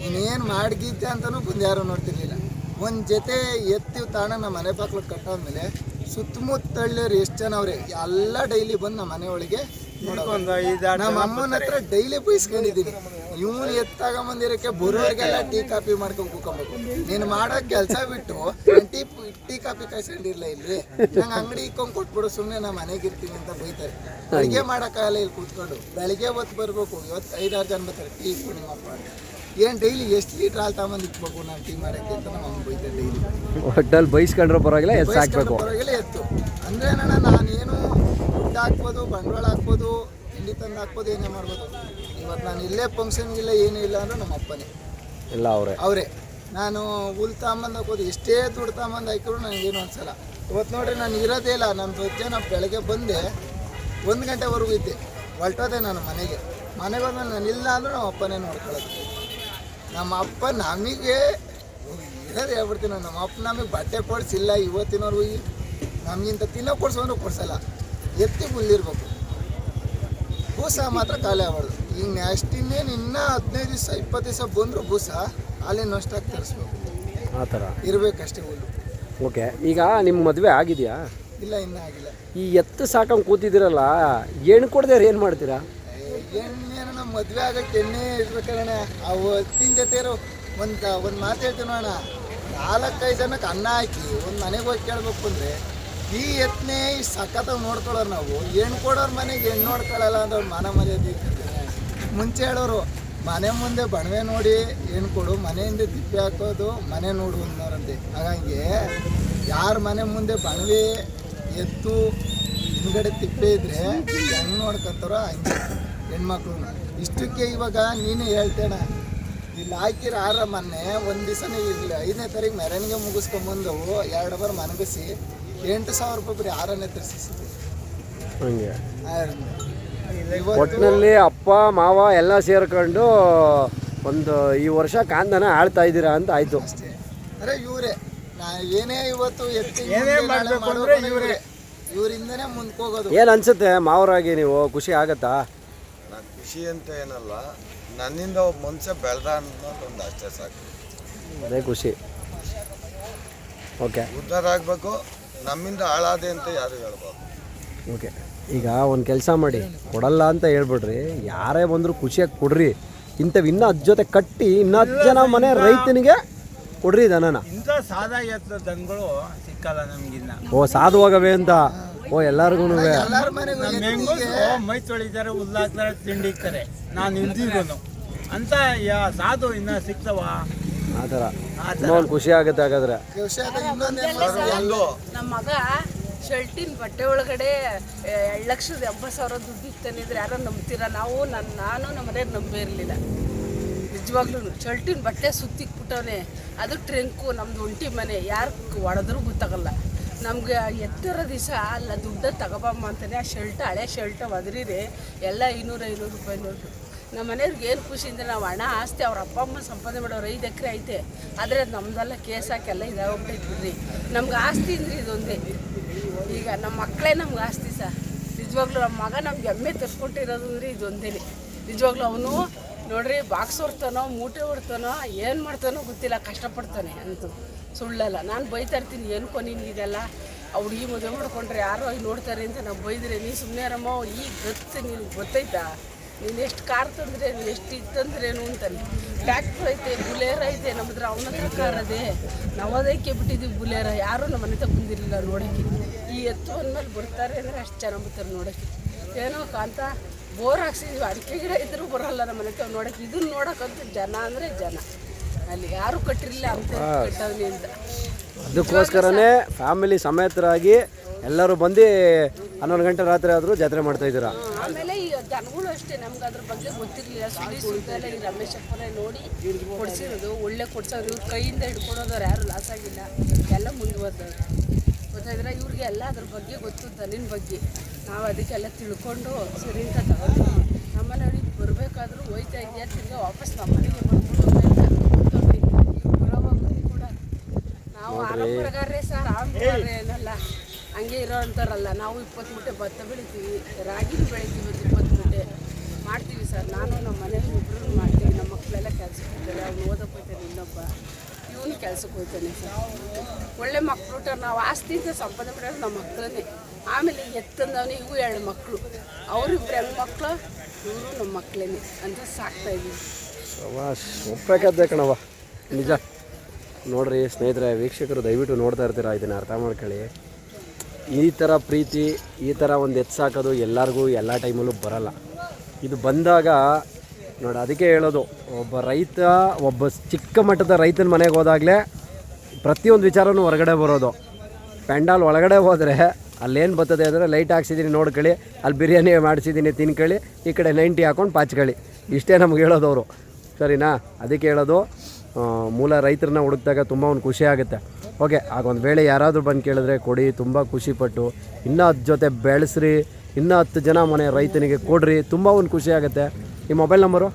ಇನ್ನೇನು ಮಾಡಿದ್ದೆ ಅಂತಲೂ ಬಂದು ಯಾರೂ ನೋಡ್ತಿರ್ಲಿಲ್ಲ. ಒಂದು ಜೊತೆ ಎತ್ತಿ ತಾಣ ನಮ್ಮ ಮನೆ ಬಾಗ್ಲಿಗೆ ಕಟ್ಟಾದ್ಮೇಲೆ ಸುತ್ತಮುತ್ತಳ್ಳಿಯರು ಎಷ್ಟು ಜನ ಅವ್ರೆ ಎಲ್ಲ ಡೈಲಿ ಬಂದು ನಮ್ಮ ಮನೆ ಒಳಗೆ ನಮ್ಮ ಅಮ್ಮನ ಹತ್ರ ಡೈಲಿ ಬೈಸ್ಕೊಂಡಿದ್ದೀನಿ. ಇವನು ಎತ್ತಾಗಂಬಂದಿರೋಕ್ಕೆ ಬರೋರಿಗೆಲ್ಲ ಟೀ ಕಾಫಿ ಮಾಡ್ಕೊಂಡು ಕೂತ್ಕೊಬೇಕು. ನೀನು ಮಾಡೋ ಕೆಲಸ ಬಿಟ್ಟು ಟೀ ಕಾಫಿ ಕಾಯ್ಸ್ಕೊಂಡಿರ್ಲ ಇಲ್ಲಿ, ನಂಗೆ ಅಂಗಡಿ ಇಕ್ಕೊಂಡು ಕೊಟ್ಬಿಡು, ಸುಮ್ಮನೆ ನಾನು ಮನೆಗೆ ಇರ್ತೀನಿ ಅಂತ ಬೈತಾರೆ. ಅಡುಗೆ ಮಾಡೋಕ್ಕಾಗಲ್ಲ ಇಲ್ಲಿ ಕೂತ್ಕೊಂಡು. ಬೆಳಗ್ಗೆ ಹೊತ್ತು ಬರಬೇಕು, ಇವತ್ತು 5-6 ಜನ ಬರ್ತಾರೆ ಟೀ ಕುಡಿಮಪ್ಪ. ಏನು ಡೈಲಿ ಎಷ್ಟು ಲೀಟ್ರ್ ಹಾಲು ತಗೊಂಡು ಇಟ್ಬೇಕು ನಾನು ಟೀ ಮಾಡೋಕ್ಕೆ ಅಂತ ನಮ್ಮ ಅಮ್ಮ ಬೈತಾರೆ ಡೈಲಿ. ಒಟ್ಟಲ್ಲಿ ಬೈಸ್ಕೊಂಡ್ರೆ ಪರವಾಗಿಲ್ಲ, ಎತ್ತು ಸಾಕಬೇಕು. ಪರವಾಗಿಲ್ಲ ಎತ್ತು ಅಂದರೆ ಅಣ್ಣ, ನಾನೇನು ದುಡ್ಡು ಹಾಕ್ಬೋದು, ಬಂಡವಾಳ ಹಾಕ್ಬೋದು, ತಿಂಡಿ ತಂದು ಹಾಕ್ಬೋದು, ಏನೇ ಮಾಡ್ಬೋದು. ಇವತ್ತು ನಾನು ಇಲ್ಲೇ ಫಂಕ್ಷನ್ಗಿಲ್ಲ ಏನೂ ಇಲ್ಲ ಅಂದ್ರೆ ನಮ್ಮ ಅಪ್ಪನೇ ಎಲ್ಲ ಅವರೇ. ನಾನು ಹುಲ್ ತಗೊಂಬಂದು ಹಾಕೋದು, ಎಷ್ಟೇ ದುಡ್ಡು ತಗೊಂಬಂದು ಹಾಕಿದ್ರು ನನಗೇನು ಅನ್ಸಲ್ಲ. ಇವತ್ತು ನೋಡ್ರಿ, ನಾನು ಇರೋದೇ ಇಲ್ಲ. ನಮ್ಮ ಜೊತೆ ನಾನು ಬೆಳಗ್ಗೆ ಬಂದೆ 1 ಗಂಟೆವರೆಗೂ ಇದ್ದೆ, ಹೊರಟೋದೆ ನಾನು ಮನೆಗೆ ಬಂದ್ಮೇಲೆ ನಾನು ಇಲ್ಲ ಅಂದರೂ ನಮ್ಮ ಅಪ್ಪನೇ ನೋಡ್ಕೊಳ್ಳೋದು. ನಮ್ಮ ಅಪ್ಪ ನಮಗೆ ಇರೋದು ಹೇಳ್ಬಿಡ್ತೀನಿ, ನಮ್ಮ ಅಪ್ಪ ನಮಗೆ ಬಟ್ಟೆ ಕೊಡಿಸಿಲ್ಲ ಇವತ್ತಿನವ್ರಿಗೂ. ನಮಗಿಂತ ತಿನ್ನೋ ಕೊಡ್ಸೋನು ಕೊಡ್ಸಲ್ಲ. ಎತ್ತಿ ಹುಲ್ಲಿರ್ಬೇಕು, ಬೂಸ ಮಾತ್ರ ಖಾಲಿ ಆಗ್ಬಾರ್ದು. ಈಗ ನೆಕ್ಸ್ಟ್ ಇನ್ನೇನು ಇನ್ನೂ 15 ದಿವಸ 20 ದಿವಸ ಬಂದರೂ ಬೂಸ ಅಲ್ಲಿನ ಅಷ್ಟಾಗಿ ತರಿಸ್ಬೇಕು. ಆ ಥರ ಇರಬೇಕಷ್ಟೇ ಹುಲ್ಲು. ಓಕೆ, ಈಗ ನಿಮ್ಮ ಮದುವೆ ಆಗಿದೆಯಾ? ಇಲ್ಲ, ಇನ್ನೂ ಆಗಿಲ್ಲ. ಈ ಎತ್ತು ಸಾಕಂಗೆ ಕೂತಿದ್ದೀರಲ್ಲ, ಹೆಣ್ಣು ಕೊಡದೆ ಏನು ಮಾಡ್ತೀರಾ? ಎಣ್ಣೆನ ನಮ್ಮ ಮದುವೆ ಆಗೋಕ್ಕೆ ಎಣ್ಣೆ ಇರ್ಬೇಕಣ್ಣ. ಅವು ಎತ್ತಿನ ಜೊತೆ ಒಂದು ಮಾತು ಹೇಳ್ತೀವಿ ನೋಡೋಣ, 4-5 ಜನಕ್ಕೆ ಅನ್ನ ಹಾಕಿ ಒಂದು ಮನೆಗೆ ಹೋಗಿ ಕೇಳಬೇಕು ಅಂದರೆ ಈ ಎತ್ತನೇ ಇಷ್ಟು ಸಖತ್ತಾಗಿ ನೋಡ್ಕೊಳ್ಳೋರು ನಾವು. ಹೆಣ್ಣು ಕೊಡೋರು ಮನೆಗೆ ಹೆಣ್ಣು ನೋಡ್ಕೊಳ್ಳಲ್ಲ ಅಂದ್ರೆ ಅವ್ರು ಮನ ಮರ್ಯಾದೆ ಮುಂಚೆ ಹೇಳೋರು, ಮನೆ ಮುಂದೆ ಬಣವೆ ನೋಡಿ ಹೆಣ್ಣು ಕೊಡು, ಮನೆಯಿಂದ ತಿಪ್ಪೆ ಹಾಕೋದು ಮನೆ ನೋಡು ಅನ್ನೋರಂತೆ. ಹಾಗಾಗಿ ಯಾರ ಮನೆ ಮುಂದೆ ಬಣವೆ ಎತ್ತು ಹಿಂದ್ಗಡೆ ತಿಪ್ಪೆ ಇದ್ರೆ ಹೆಂಗೆ ನೋಡ್ಕೊತಾರೋ ಹಂಗೆ ಹೆಣ್ಮಕ್ಳು. ಇಷ್ಟಕ್ಕೆ ಇವಾಗ ನೀನು ಹೇಳ್ತೇಣ, ಇಲ್ಲಿ ಹಾಕಿರೋ ಆರ ಮೊನ್ನೆ ಒಂದು ದಿವಸನೇ ಇರಲಿಲ್ಲ, 5ನೇ ತಾರೀಕು ಮೆರವಣಿಗೆ ಮುಗಿಸ್ಕೊಂಬಂದು 2 ಬಾರ್ ಮನಗಿಸಿ 8,000 ರೂಪಾಯಿ ಬರೀ ಆರನ್ನೇ ತರಿಸಿದ್ವಿ. ಹಂಗೆ ಇವತ್ತು ಒಟ್ಟಿನಲ್ಲಿ ಅಪ್ಪ ಮಾವ ಎಲ್ಲ ಸೇರ್ಕೊಂಡು ಒಂದು ಈ ವರ್ಷ ಕಾಂದನ ಆಳ್ತಾ ಇದ್ದೀರಾ ಅಂತ ಆಯಿತು. ಅಷ್ಟೇ. ಅರೆ ಇವರೇ ನಾ ಏನೇ ಇವತ್ತು ಏನೇ ಮಾಡ್ಬೇಕು ಅಂದ್ರೆ ಇವ್ರೇ. ಇವರಿಂದನೇ ಮುಂದಕ್ಕೆ ಹೋಗೋದು. ಏನು ಅನ್ಸುತ್ತೆ ಮಾವರಾಗಿ ನೀವು ಖುಷಿ ಆಗತ್ತಾ? ನಾನು ಖುಷಿ ಅಂತ ಏನಲ್ಲ, ನನ್ನಿಂದ ಒಬ್ಬ ಮನುಷ್ಯ ಬೆಳೆದ ಅನ್ನೋದು ಒಂದು ಅಷ್ಟೇ ಸಾಕು. ಅದೇ ಖುಷಿ. ಓಕೆ ಉದ್ಧಾರ ಆಗಬೇಕು, ನಮ್ಮಿಂದ ಹಾಳಾದೆ ಅಂತ ಯಾರು ಹೇಳ್ಬೋದು. ಓಕೆ, ಈಗ ಒಂದು ಕೆಲಸ ಮಾಡಿ, ಕೊಡಲ್ಲ ಅಂತ ಹೇಳ್ಬಿಡ್ರಿ, ಯಾರೇ ಬಂದರೂ ಖುಷಿಯಾಗಿ ಕೊಡ್ರಿ. ಇಂಥವು ಇನ್ನೂ 10 ಜೊತೆ ಕಟ್ಟಿ ಇನ್ನೂ 10 ಜನ ಮನೆ ರೈತನಿಗೆ ಕೊಡ್ರಿ ದನನ. ಇಂಥ ಸಾದಾ ಎತ್ತ ದನಗಳು ಸಿಕ್ಕಲ್ಲ ನಮಗಿನ್ನ. ಓ ಸಾಧುವಾಗವೆ ಅಂತ. ಓ ಎಲ್ಲರಿಗೂ ಎಲ್ಲಾರ ಮನೆಗೂ ನಮ್ಮ ಹೆಂಗಸು ಮೈ ತೊಳಿತಾರೆ, ಹುಲ್ಲಾಕ್ತಾರೆ, ತಿಂಡಿ ಇಕ್ತಾರೆ. ನಾನು ಇಲ್ದಿರೋನು ಅಂತ ಸಾಧು ಇನ್ನ ಸಿಗ್ತವ. ಆ ಥರ ಒಂದು ಖುಷಿ ಆಗುತ್ತೆ. ಹಾಗಾದ್ರೆ ಖುಷಿ ಆದ ಇನ್ನೊಂದೇನು ಒಂದು ನಮ್ಮ ಮಗ ಶರ್ಟಿನ ಬಟ್ಟೆ ಒಳಗಡೆ 2,80,000 ದುಡ್ಡು ಇತ್ತನಿದ್ರೆ ಯಾರೋ ನಂಬ್ತೀರ? ನಾನು ನಮ್ಮ ಮನೆಯವ್ರು ನಂಬೇ ಇರಲಿಲ್ಲ. ನಿಜವಾಗ್ಲೂ ಶರ್ಟಿನ ಬಟ್ಟೆ ಸುತ್ತಿಕ್ಬಿಟ್ಟವನೆ. ಅದು ಟ್ರೆಂಕು, ನಮ್ದು ಒಂಟಿ ಮನೆ, ಯಾರು ಹೊಡೆದ್ರೂ ಗೊತ್ತಾಗಲ್ಲ. ನಮ್ಗೆ ಎತ್ತರ ದಿವಸ ಅಲ್ಲ ದುಡ್ಡು ತಗೋಬಮ್ಮ ಅಂತಾನೆ ಆ ಶರ್ಟ್, ಹಳೆ ಶರ್ಟ್ ಒದರಿರಿ ಎಲ್ಲ 500 ರೂಪಾಯಿ ನೋಟು. ನಮ್ಮ ಮನೆಯವ್ರಿಗೆ ಏನು ಖುಷಿ ಅಂದರೆ ನಾವು ಹಣ ಆಸ್ತಿ ಅವ್ರ ಅಪ್ಪ ಅಮ್ಮ ಸಂಪಾದನೆ ಮಾಡೋರು 5 ಎಕರೆ ಐತೆ, ಆದರೆ ಅದು ನಮ್ಮದೆಲ್ಲ ಕೇಸ್ ಹಾಕೆಲ್ಲ ಇದಾಗೋಗ್ಬಿಟ್ಟೈತೆ ಬಿಡ್ರಿ. ನಮ್ಗೆ ಆಸ್ತಿ ಅಂದರೆ ಇದೊಂದೇ. ಈಗ ನಮ್ಮ ಮಕ್ಕಳೇ ನಮ್ಗೆ ಆಸ್ತಿ ಸಹ. ನಿಜವಾಗ್ಲೂ ನಮ್ಮ ಮಗ ನಮ್ಗೆ ಎಮ್ಮೆ ತರ್ಸ್ಕೊಟ್ಟಿರೋದು ಅಂದರೆ ಇದೊಂದೇ. ನಿಜವಾಗ್ಲೂ ಅವನು ನೋಡ್ರಿ ಬಾಕ್ಸ್ ಹೊರ್ತಾನೋ, ಮೂಟೆ ಹೊಡ್ತಾನೋ, ಏನು ಮಾಡ್ತಾನೋ ಗೊತ್ತಿಲ್ಲ, ಕಷ್ಟಪಡ್ತಾನೆ ಅಂತೂ ಸುಳ್ಳಲ್ಲ. ನಾನು ಬೈತಾ ಇರ್ತೀನಿ, ಏನಕ್ಕೋ ನಿನಗಿದೆಲ್ಲ ಆ ಹುಡುಗಿ ಮದುವೆ ಮಾಡ್ಕೊಂಡ್ರೆ ಯಾರೋ ನೋಡ್ತಾರೆ ಅಂತ ನಾವು ಬೈದ್ರೆ, ನೀ ಸುಮ್ಮನೆ ರಮ್ಮ, ಈಗ ಗೊತ್ತು ನಿನಗೆ ಗೊತ್ತೈತಾ, ನೀನು ಎಷ್ಟು ಕಾರ್ ತಂದ್ರೇನು, ಎಷ್ಟು ಇತ್ತಂದ್ರೇನು ಅಂತಾನೆ. ಟ್ಯಾಕ್ಟ್ರ್ ಐತೆ, ಬುಲೇರ್ ಐತೆ, ನಮ್ಮದ್ರ ಅವನ ಹತ್ರ ಕಾರ್ ಅದೇ. ನಾವು ಅದಕ್ಕೆ ಬಿಟ್ಟಿದ್ದೀವಿ ಬುಲೇರ. ಯಾರೂ ನಮ್ಮ ಮನೆ ತಗ ಬಂದಿರಲಿಲ್ಲ ನೋಡೋಕ್ಕೆ. ಈ ಎತ್ತು ಅಂದಮೇಲೆ ಬರ್ತಾರೆ ಅಂದರೆ ಅಷ್ಟು ಚೆನ್ನಾಗಿ ಬರ್ತಾರೆ ನೋಡೋಕ್ಕೆ. ಏನೋ ಕಾಂತ ಬೋರ್ ಹಾಕ್ಸಿದ್ವಿ, ಅಡಿಕೆ ಗಿಡ ಇದ್ರೂ ಬರೋಲ್ಲ ನಮ್ಮ ಮನೆ ತಗ ನೋಡೋಕ್ಕೆ. ಇದನ್ನ ನೋಡೋಕ್ಕಂತೂ ಜನ ಅಂದರೆ ಜನ, ಅಲ್ಲಿ ಯಾರೂ ಕಟ್ಟಿರಲಿಲ್ಲ ಅಂತ ಕಟ್ಟೋದ್ರಿಂದ. ಅದಕ್ಕೋಸ್ಕರನೇ ಫ್ಯಾಮಿಲಿ ಸಮೇತರಾಗಿ ಎಲ್ಲರೂ ಬಂದು 11 ಗಂಟೆ ರಾತ್ರಿ ಆದರೂ ಜಾತ್ರೆ ಮಾಡ್ತಾಯಿದ್ದೀರಾ. ಆಮೇಲೆ ಈ ದನಗಳು ಅಷ್ಟೇ, ನಮ್ಗೆ ಅದ್ರ ಬಗ್ಗೆ ಗೊತ್ತಿರಲಿಲ್ಲ. ಸುದ್ದಿಲ್ಲ. ಈ ರಮೇಶಪ್ಪನೇ ನೋಡಿ ಕೊಡ್ಸಿರೋದು, ಒಳ್ಳೆ ಕೊಡ್ಸೋದು. ಇವ್ರ ಕೈಯಿಂದ ಹಿಡ್ಕೊಳೋದವ್ರು ಯಾರು ಲಾಸ್ ಆಗಿಲ್ಲ, ಎಲ್ಲ ಮುಂದುವರೆದವ್ರು. ಗೊತ್ತಾಯಿದ್ರೆ ಇವ್ರಿಗೆ ಎಲ್ಲ ಅದ್ರ ಬಗ್ಗೆ ಗೊತ್ತು, ದನಿನ ಬಗ್ಗೆ. ನಾವು ಅದಕ್ಕೆಲ್ಲ ತಿಳ್ಕೊಂಡು ಸರಿ ಅಂತ ತಗೊಂಡು ನಮ್ಮನೆಯವ್ರಿಗೆ ಬರಬೇಕಾದ್ರೂ ಹೋಯ್ತಾ ಇದೆಯಾ, ತಿರ್ಗಿ ವಾಪಸ್ ನಮ್ಮ ಮನೆಗೆ ಬಂದ್ಬಿಟ್ಟು ಬರೋವಾಗ ಕೂಡ ನಾವು ಆರಂಭಗಾರರೇ ಸರ್, ಆರಂಭಗಾರರೇ ಏನಲ್ಲ, ಹಂಗೆ ಇರೋ ಅಂತಾರಲ್ಲ. ನಾವು 20 ಮೂಟೆ ಭತ್ತ ಬೆಳಿತೀವಿ, ರಾಗಿನೂ ಬೆಳಿತೀವಿ, 20 ಮೂಟೆ ಮಾಡ್ತೀವಿ ಸರ್. ನಾನು ನಮ್ಮ ಮನೇಲಿ ಇಬ್ಬರು ಮಾಡ್ತೀವಿ. ನಮ್ಮ ಮಕ್ಕಳೆಲ್ಲ ಕೆಲ್ಸಕ್ಕೆ ಹೋಗ್ತಾರೆ, ಅವ್ನು ಓದಕ್ಕೆ ಹೋಗ್ತಾನೆ, ಇನ್ನೊಬ್ಬ ಇವನು ಕೆಲ್ಸಕ್ಕೆ ಹೋಗ್ತಾನೆ ಸರ್. ಒಳ್ಳೆ ಮಕ್ಕಳು. ನಾವು ಆಸ್ತಿಯಿಂದ ಸಂಪಾದನೆ ಮಾಡೋದು ನಮ್ಮ ಮಕ್ಕಳನ್ನೇ. ಆಮೇಲೆ ಎತ್ತಂದವನೇ ಇವು 2 ಮಕ್ಕಳು, ಅವರಿಬ್ಬರು ಹೆಣ್ಮಕ್ಳು, ಇವರು ನಮ್ಮ ಮಕ್ಕಳೇನೆ ಅಂತ ಸಾಕ್ತಾಯಿದ್ದೀವಿ. ಒಪ್ಪಬೇಕಾದ್ದೆ ಕಣವ, ನಿಜ. ನೋಡ್ರಿ ಸ್ನೇಹಿತರೆ, ವೀಕ್ಷಕರು ದಯವಿಟ್ಟು ನೋಡ್ತಾ ಇರ್ತೀರಾ, ಇದನ್ನು ಅರ್ಥ ಮಾಡ್ಕೊಳ್ಳಿ. ಈ ಥರ ಪ್ರೀತಿ, ಈ ಥರ ಒಂದು ಎತ್ತು ಸಾಕೋದು ಎಲ್ಲರಿಗೂ ಎಲ್ಲ ಟೈಮಲ್ಲೂ ಬರಲ್ಲ. ಇದು ಬಂದಾಗ ನೋಡಿ, ಅದಕ್ಕೆ ಹೇಳೋದು, ಒಬ್ಬ ರೈತ, ಒಬ್ಬ ಚಿಕ್ಕ ಮಟ್ಟದ ರೈತನ ಮನೆಗೆ ಹೋದಾಗಲೇ ಪ್ರತಿಯೊಂದು ವಿಚಾರನೂ ಹೊರಗಡೆ ಬರೋದು. ಪೆಂಡಾಲ್ ಒಳಗಡೆ ಹೋದರೆ ಅಲ್ಲೇನು ಬರ್ತದೆ ಅಂದರೆ, ಲೈಟ್ ಹಾಕ್ಸಿದ್ದೀನಿ ನೋಡ್ಕೊಳ್ಳಿ, ಅಲ್ಲಿ ಬಿರಿಯಾನಿ ಮಾಡಿಸಿದ್ದೀನಿ ತಿನ್ಕೊಳ್ಳಿ, ಈ ಕಡೆ 90 ಹಾಕ್ಕೊಂಡು ಪಾಚ್ಕೊಳ್ಳಿ, ಇಷ್ಟೇ ನಮ್ಗೆ ಹೇಳೋದವರು. ಸರಿನಾ? ಅದಕ್ಕೆ ಹೇಳೋದು, ಮೂಲ ರೈತರನ್ನ ಹುಡುಕಿದಾಗ ತುಂಬ ಒಂದು ಖುಷಿ ಆಗುತ್ತೆ. ಓಕೆ, ಆಗೊಂದು ವೇಳೆ ಯಾರಾದರೂ ಬಂದು ಕೇಳಿದ್ರೆ ಕೊಡಿ, ತುಂಬ ಖುಷಿಪಟ್ಟು ಇನ್ನೂ 10 ಜೊತೆ ಬೆಳೆಸ್ರಿ, ಇನ್ನೂ 10 ಜನ ಮನೆ ರೈತನಿಗೆ ಕೊಡ್ರಿ, ತುಂಬ ಒಂದು ಖುಷಿ ಆಗುತ್ತೆ. ಈ ಮೊಬೈಲ್ ನಂಬರು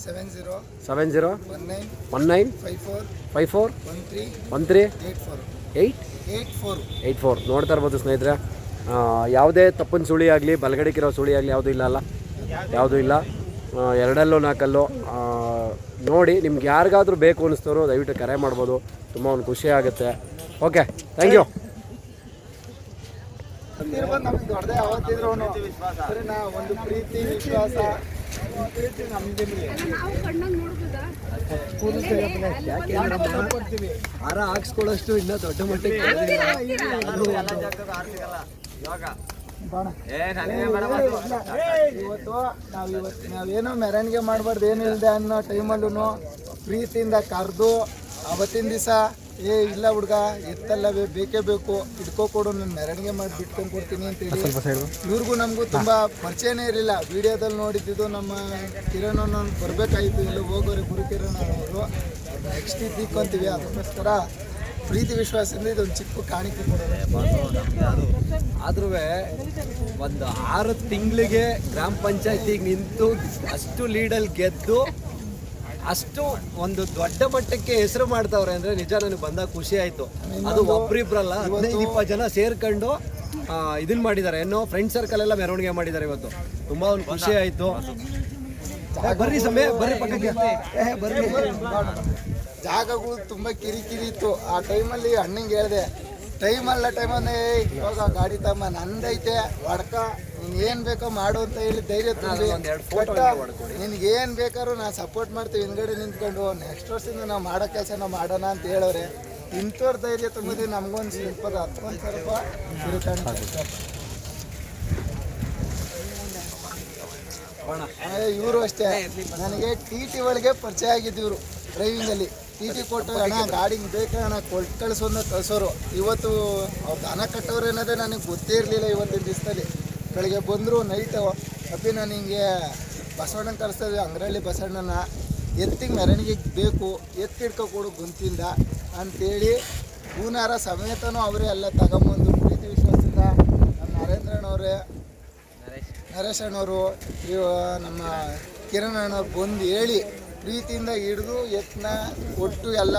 7019541384 ನೋಡ್ತಾ ಇರ್ಬೋದು ಸ್ನೇಹಿತರೆ. ಯಾವುದೇ ತಪ್ಪನ ಸುಳಿ ಆಗಲಿ, ಬಲಗಡೆಗಿರೋ ಸುಳಿ ಆಗಲಿ ಯಾವುದೂ ಇಲ್ಲ ಅಲ್ಲ, ಯಾವುದೂ ಇಲ್ಲ. 2 4 ನೋಡಿ, ನಿಮ್ಗೆ ಯಾರಿಗಾದ್ರೂ ಬೇಕು ಅನ್ನಿಸ್ತವ್ರು ದಯವಿಟ್ಟು ಕರೆ ಮಾಡ್ಬೋದು, ತುಂಬ ಒಂದು ಖುಷಿ ಆಗುತ್ತೆ. Okay, thank you. ನಮ್ಗೆ ದೊಡ್ಡದೇ ಯಾವತ್ತಿದ್ರು ಸರಿನಾ, ಒಂದು ಪ್ರೀತಿ ವಿಶ್ವಾಸ ಹಾರ ಹಾಕ್ಸ್ಕೊಳ್ಳೋಷ್ಟು ಇನ್ನೂ ದೊಡ್ಡ ಮಟ್ಟಿಗೆ ಇವತ್ತು ನಾವೇನೋ ಮೆರವಣಿಗೆ ಮಾಡಬಾರ್ದು, ಏನಿಲ್ಲದೆ ಅನ್ನೋ ಟೈಮಲ್ಲೂ ಪ್ರೀತಿಯಿಂದ ಕರೆದು ಅವತ್ತಿನ ದಿವಸ ಇಲ್ಲ ಹುಡುಗ ಎತ್ತಲ್ಲವೇ ಬೇಕೇ ಬೇಕು, ಹಿಡ್ಕೊಕೊಡು, ನಾನು ಮೆರವಣಿಗೆ ಮಾಡಿ ಬಿಟ್ಕೊಂಡು ಕೊಡ್ತೀನಿ ಅಂತೇಳಿ. ಇವ್ರಿಗೂ ನಮಗೂ ತುಂಬ ಪರಿಚಯನೇ ಇರಲಿಲ್ಲ. ವಿಡಿಯೋದಲ್ಲಿ ನೋಡಿದ್ದು ನಮ್ಮ ಕಿರಣ್ ಬರಬೇಕಾಗಿತ್ತು, ಎಲ್ಲ ಹೋಗೋರು ಗುರು ಕಿರಣ್ ಅವರು. ನೆಕ್ಸ್ಟ್ ತಿಕ್ಕೊಂತೀವಿ, ಅದಕ್ಕೋಸ್ಕರ ಪ್ರೀತಿ ವಿಶ್ವಾಸದಿಂದ ಇದೊಂದು ಚಿಕ್ಕ ಕಾಣಿಕೆ ಕೊಡೋದು. ಆದ್ರೂ ಒಂದು 6 ತಿಂಗಳಿಗೆ ಗ್ರಾಮ ಪಂಚಾಯತಿಗೆ ನಿಂತು ಅಷ್ಟು ಲೀಡಲ್ಲಿ ಗೆದ್ದು ಅಷ್ಟು ಒಂದು ದೊಡ್ಡ ಮಟ್ಟಕ್ಕೆ ಹೆಸರು ಮಾಡ್ತಾವ್ರೆ ಅಂದ್ರೆ ನಿಜ ನನಗೆ ಬಂದಾಗ ಖುಷಿ ಆಯ್ತು. ಅದು ಒಬ್ರಿಬ್ರಲ್ಲ 15-20 ಜನ ಸೇರ್ಕೊಂಡು ಇದನ್ನ ಮಾಡಿದ್ದಾರೆ, ಏನೋ ಫ್ರೆಂಡ್ ಸರ್ಕಲ್ ಎಲ್ಲ ಮೆರವಣಿಗೆ ಮಾಡಿದ್ದಾರೆ ಇವತ್ತು. ತುಂಬಾ ಒಂದು ಖುಷಿ ಆಯ್ತು. ಬರ್ರಿ ಸಮಯ ಬರ್ರಿ ಪಕ್ಕಕ್ಕೆ ಬರ್ರಿ. ಜಾಗಗಳು ತುಂಬ ಕಿರಿಕಿರಿ ಇತ್ತು ಆ ಟೈಮಲ್ಲಿ. ಅಣ್ಣಂಗೆ ಹೇಳಿದೆ ಟೈಮಲ್ಲೇ ಇವಾಗ ಗಾಡಿ ತಮ್ಮ ನಂದೈತೆ ಹೊಡ್ಕ ನೀನು ಏನು ಬೇಕೋ ಮಾಡು ಅಂತ ಹೇಳಿ ಧೈರ್ಯ ತುಂಬಿ ನಿನ್ಗೆ ಏನು ಬೇಕಾದ್ರೂ ನಾನು ಸಪೋರ್ಟ್ ಮಾಡ್ತೀವಿ ಹಿಂದ್ಗಡೆ ನಿಂತ್ಕೊಂಡು ನೆಕ್ಸ್ಟ್ ವರ್ಷದಿಂದ ನಾವು ಮಾಡೋ ಕೆಲಸ ನಾವು ಮಾಡೋಣ ಅಂತ ಹೇಳೋರೆ. ಇಂಥವ್ರ ಧೈರ್ಯ ತುಂಬಿದ್ರೆ ನಮಗೊಂದು ಸ್ವಲ್ಪ ಹತ್ಕೊಂದು ಸ್ವಲ್ಪ ಇರುತ್ತೆ. ಇವರು ಅಷ್ಟೇ ನನಗೆ ಟಿ ಒಳಗೆ ಪರಿಚಯ ಆಗಿದ್ದು ಇವರು ಡ್ರೈವಿಂಗಲ್ಲಿ. ಟಿ ಕೊಟ್ಟು ಅಣ್ಣ ಗಾಡಿಗೆ ಬೇಕಣ್ಣ ಕೊಟ್ಟು ಕಳಿಸೋದನ್ನ ಕಳಿಸೋರು. ಇವತ್ತು ಅವ್ರು ದನ ಕಟ್ಟೋರು ಅನ್ನೋದೇ ನನಗೆ ಗೊತ್ತೇ ಇರಲಿಲ್ಲ. ಇವತ್ತಿನ ದಿವಸದಲ್ಲಿ ಬೆಳಗ್ಗೆ ಬಂದರು ನೈಟು ಅಪ್ಪಿ ನಾನು ಹಿಂಗೆ ಬಸವಣ್ಣನ ಕಳಿಸ್ತಾಯಿದ್ವಿ, ಅಂಗರಳ್ಳಿ ಬಸವಣ್ಣನ ಎತ್ತಿಗೆ ಮೆರವಣಿಗೆ ಬೇಕು, ಎತ್ತಿ ಹಿಡ್ಕೊಕೊಡು ಗೊಂತಿಂದ ಅಂಥೇಳಿ ಹೂನಾರ ಸಮೇತನೂ ಅವರೇ ಎಲ್ಲ ತಗೊಂಬಂದು ಪ್ರೀತಿ ವಿಶ್ವಾಸದಿಂದ ನಮ್ಮ ನರೇಂದ್ರಣ್ಣವ್ರೆ, ನರೇಶ್ ಅಣ್ಣವರು, ನಮ್ಮ ಕಿರಣ್ ಅಣ್ಣವ್ರು ಬಂದು ಹೇಳಿ ಪ್ರೀತಿಯಿಂದ ಹಿಡಿದು ಎತ್ತನ್ನ ಕೊಟ್ಟು ಎಲ್ಲ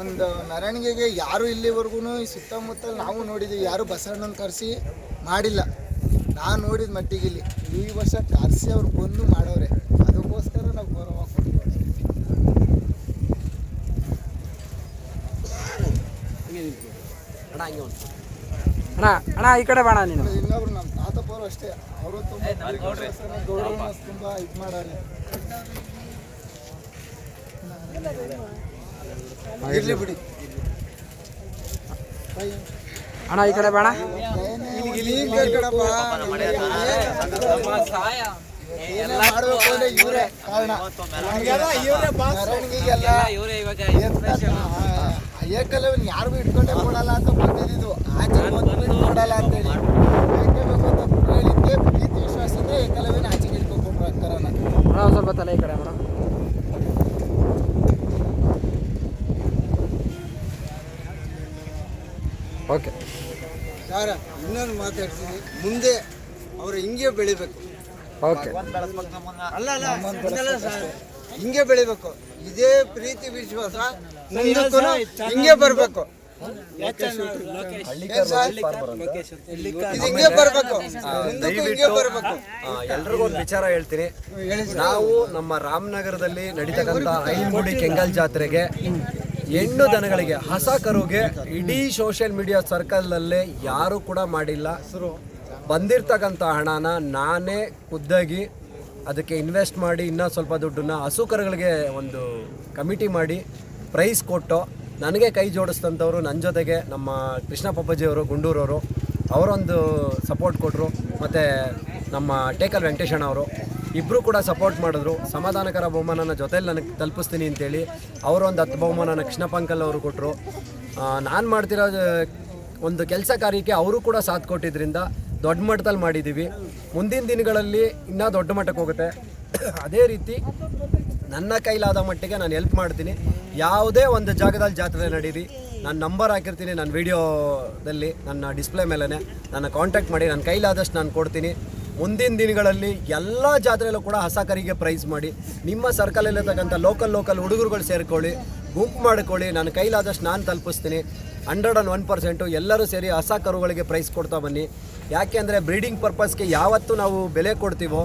ಒಂದು ಮೆರವಣಿಗೆಗೆ ಯಾರು ಇಲ್ಲಿವರೆಗೂ ಈ ಸುತ್ತಮುತ್ತ ನಾವು ನೋಡಿದ್ದೀವಿ, ಯಾರು ಬಸವಣ್ಣನ ಕರೆಸಿ ಮಾಡಿಲ್ಲ. ನಾನು ನೋಡಿದ ಮಟ್ಟಿಗೆ ಇಲ್ಲಿ ಈ ವರ್ಷ ಕರೆಸಿ ಅವ್ರು ಬಂದು ಮಾಡೋರೆ, ಅದಕ್ಕೋಸ್ಕರ ನಾವು ಗೌರವ ಕೊಡ್ತೀವಿ. ಅಣ್ಣ ಈ ಕಡೆ ಬೇಡ ನೀನು. ಇನ್ನೊಬ್ರು ನಮ್ಮ ತಾತಪ್ಪವರು ಅಷ್ಟೇ, ಅವರು ತುಂಬ ಗೌರವ ತುಂಬ ಇದು ಮಾಡೋರೆ. ಇರ್ಲಿ ಬಿಡಿ ಅಣ್ಣ ಈ ಕಡೆ ಬೇಡ. ಏನೇ ಮಾಡಬೇಕು ಅಂದ್ರೆ ಇವರೇ ಕಾರಣ. ಮೆರವಣಿಗೆಗೆಲ್ಲ ಏಕಲವ್ಯನ ಯಾರಿಗೂ ಇಟ್ಕೊಂಡೇ ಕೊಡಲ್ಲ ಅಂತ ಬಂದಿದ್ದು, ಆಚೆ ಕೊಡಲ್ಲ ಅಂತೇಳಿ ಬೇಕು ಅಂತ ಹೇಳಿದ್ದೆ. ಪ್ರೀತಿ ವಿಶ್ವಾಸದಿಂದ ಏಕಲವ್ಯನ ಆಚೆಗೆ ಇಟ್ಕೊಂಡ್ರು ಅಂತಾರ. ಅಣ್ಣ ಸ್ವಲ್ಪ ತಲೆ ಈ ಕಡೆ ಮೇಡಮ್. ಓಕೆ ಸರ್, ಇನ್ನೊಂದು ಮಾತಾಡ್ತೀನಿ, ಮುಂದೆ ಅವರು ಹಿಂಗೆ ಬೆಳಿಬೇಕು. ಓಕೆ ಅಲ್ಲ ಸರ್, ಹಿಂಗೆ ಬೆಳಿಬೇಕು. ಇದೇ ಪ್ರೀತಿ ವಿಶ್ವಾಸ ಮುಂದಕ್ಕೂ ಹಿಂಗೆ ಬರಬೇಕು. ಹಿಂಗೆ ಬರಬೇಕು, ಮುಂದಕ್ಕೂ ಹಿಂಗೆ ಬರಬೇಕು. ಎಲ್ರಿಗೂ ಒಂದು ವಿಚಾರ ಹೇಳ್ತೀನಿ. ನಾವು ನಮ್ಮ ರಾಮನಗರದಲ್ಲಿ ನಡೀತಕ್ಕಂಥ ಐನ್ಗುಡಿ ಕೆಂಗಲ್ ಜಾತ್ರೆಗೆ ಹೆಣ್ಣು ದನಗಳಿಗೆ, ಹಸ ಕರುಗೆ ಇಡೀ ಸೋಷಿಯಲ್ ಮೀಡಿಯಾ ಸರ್ಕಲ್ನಲ್ಲೇ ಯಾರೂ ಕೂಡ ಮಾಡಿಲ್ಲ. ಬಂದಿರ್ತಕ್ಕಂಥ ಹಣನ ನಾನೇ ಖುದ್ದಾಗಿ ಅದಕ್ಕೆ ಇನ್ವೆಸ್ಟ್ ಮಾಡಿ ಇನ್ನೂ ಸ್ವಲ್ಪ ದುಡ್ಡನ್ನು ಹಸು ಕರುಗಳಿಗೆ ಒಂದು ಕಮಿಟಿ ಮಾಡಿ ಪ್ರೈಸ್ ಕೊಟ್ಟು ನನಗೆ ಕೈ ಜೋಡಿಸಿದಂಥವ್ರು ನನ್ನ ಜೊತೆಗೆ ನಮ್ಮ ಕೃಷ್ಣ ಪಪ್ಪಾಜಿಯವರು ಗುಂಡೂರವರು ಅವರೊಂದು ಸಪೋರ್ಟ್ ಕೊಟ್ಟರು, ಮತ್ತು ನಮ್ಮ ಟೇಕಲ್ ವೆಂಕಟೇಶಣ್ಣವರು ಇಬ್ಬರು ಕೂಡ ಸಪೋರ್ಟ್ ಮಾಡಿದ್ರು. ಸಮಾಧಾನಕರ ಬಹುಮಾನನ ಜೊತೆಲಿ ನನಗೆ ತಲುಪಿಸ್ತೀನಿ ಅಂತೇಳಿ ಅವರೊಂದು 10 ಬಹುಮಾನನ ಕೃಷ್ಣಪ್ಪ ಅಂಕಲ್ ಅವರು ಕೊಟ್ಟರು. ನಾನು ಮಾಡ್ತಿರೋ ಒಂದು ಕೆಲಸ ಕಾರ್ಯಕ್ಕೆ ಅವರು ಕೂಡ ಸಾಥ್ ಕೊಟ್ಟಿದ್ದರಿಂದ ದೊಡ್ಡ ಮಟ್ಟದಲ್ಲಿ ಮಾಡಿದ್ದೀವಿ. ಮುಂದಿನ ದಿನಗಳಲ್ಲಿ ಇನ್ನೂ ದೊಡ್ಡ ಮಟ್ಟಕ್ಕೆ ಹೋಗುತ್ತೆ. ಅದೇ ರೀತಿ ನನ್ನ ಕೈಲಾದ ಮಟ್ಟಿಗೆ ನಾನು ಹೆಲ್ಪ್ ಮಾಡ್ತೀನಿ. ಯಾವುದೇ ಒಂದು ಜಾಗದಲ್ಲಿ ಜಾತ್ರೆ ನಡೀರಿ, ನಾನು ನಂಬರ್ ಹಾಕಿರ್ತೀನಿ ನನ್ನ ವಿಡಿಯೋದಲ್ಲಿ, ನನ್ನ ಡಿಸ್ಪ್ಲೇ ಮೇಲೇ ನನ್ನ ಕಾಂಟ್ಯಾಕ್ಟ್ ಮಾಡಿ, ನನ್ನ ಕೈಲಾದಷ್ಟು ನಾನು ಕೊಡ್ತೀನಿ. ಮುಂದಿನ ದಿನಗಳಲ್ಲಿ ಎಲ್ಲ ಜಾತ್ರೆಯಲ್ಲೂ ಕೂಡ ಹಸ ಕರಿಗೆ ಪ್ರೈಸ್ ಮಾಡಿ, ನಿಮ್ಮ ಸರ್ಕಲಲ್ಲಿರ್ತಕ್ಕಂಥ ಲೋಕಲ್ ಹುಡುಗರುಗಳು ಸೇರ್ಕೊಳ್ಳಿ, ಗುಂಪು ಮಾಡ್ಕೊಳ್ಳಿ, ನನ್ನ ಕೈಲಾದಷ್ಟು ನಾನು ತಲುಪಿಸ್ತೀನಿ. 101% ಎಲ್ಲರೂ ಸೇರಿ ಹಸ ಕರುಗಳಿಗೆ ಪ್ರೈಸ್ ಕೊಡ್ತಾ ಬನ್ನಿ. ಯಾಕೆ ಅಂದರೆ ಬ್ರೀಡಿಂಗ್ ಪರ್ಪಸ್ಗೆ ಯಾವತ್ತು ನಾವು ಬೆಲೆ ಕೊಡ್ತೀವೋ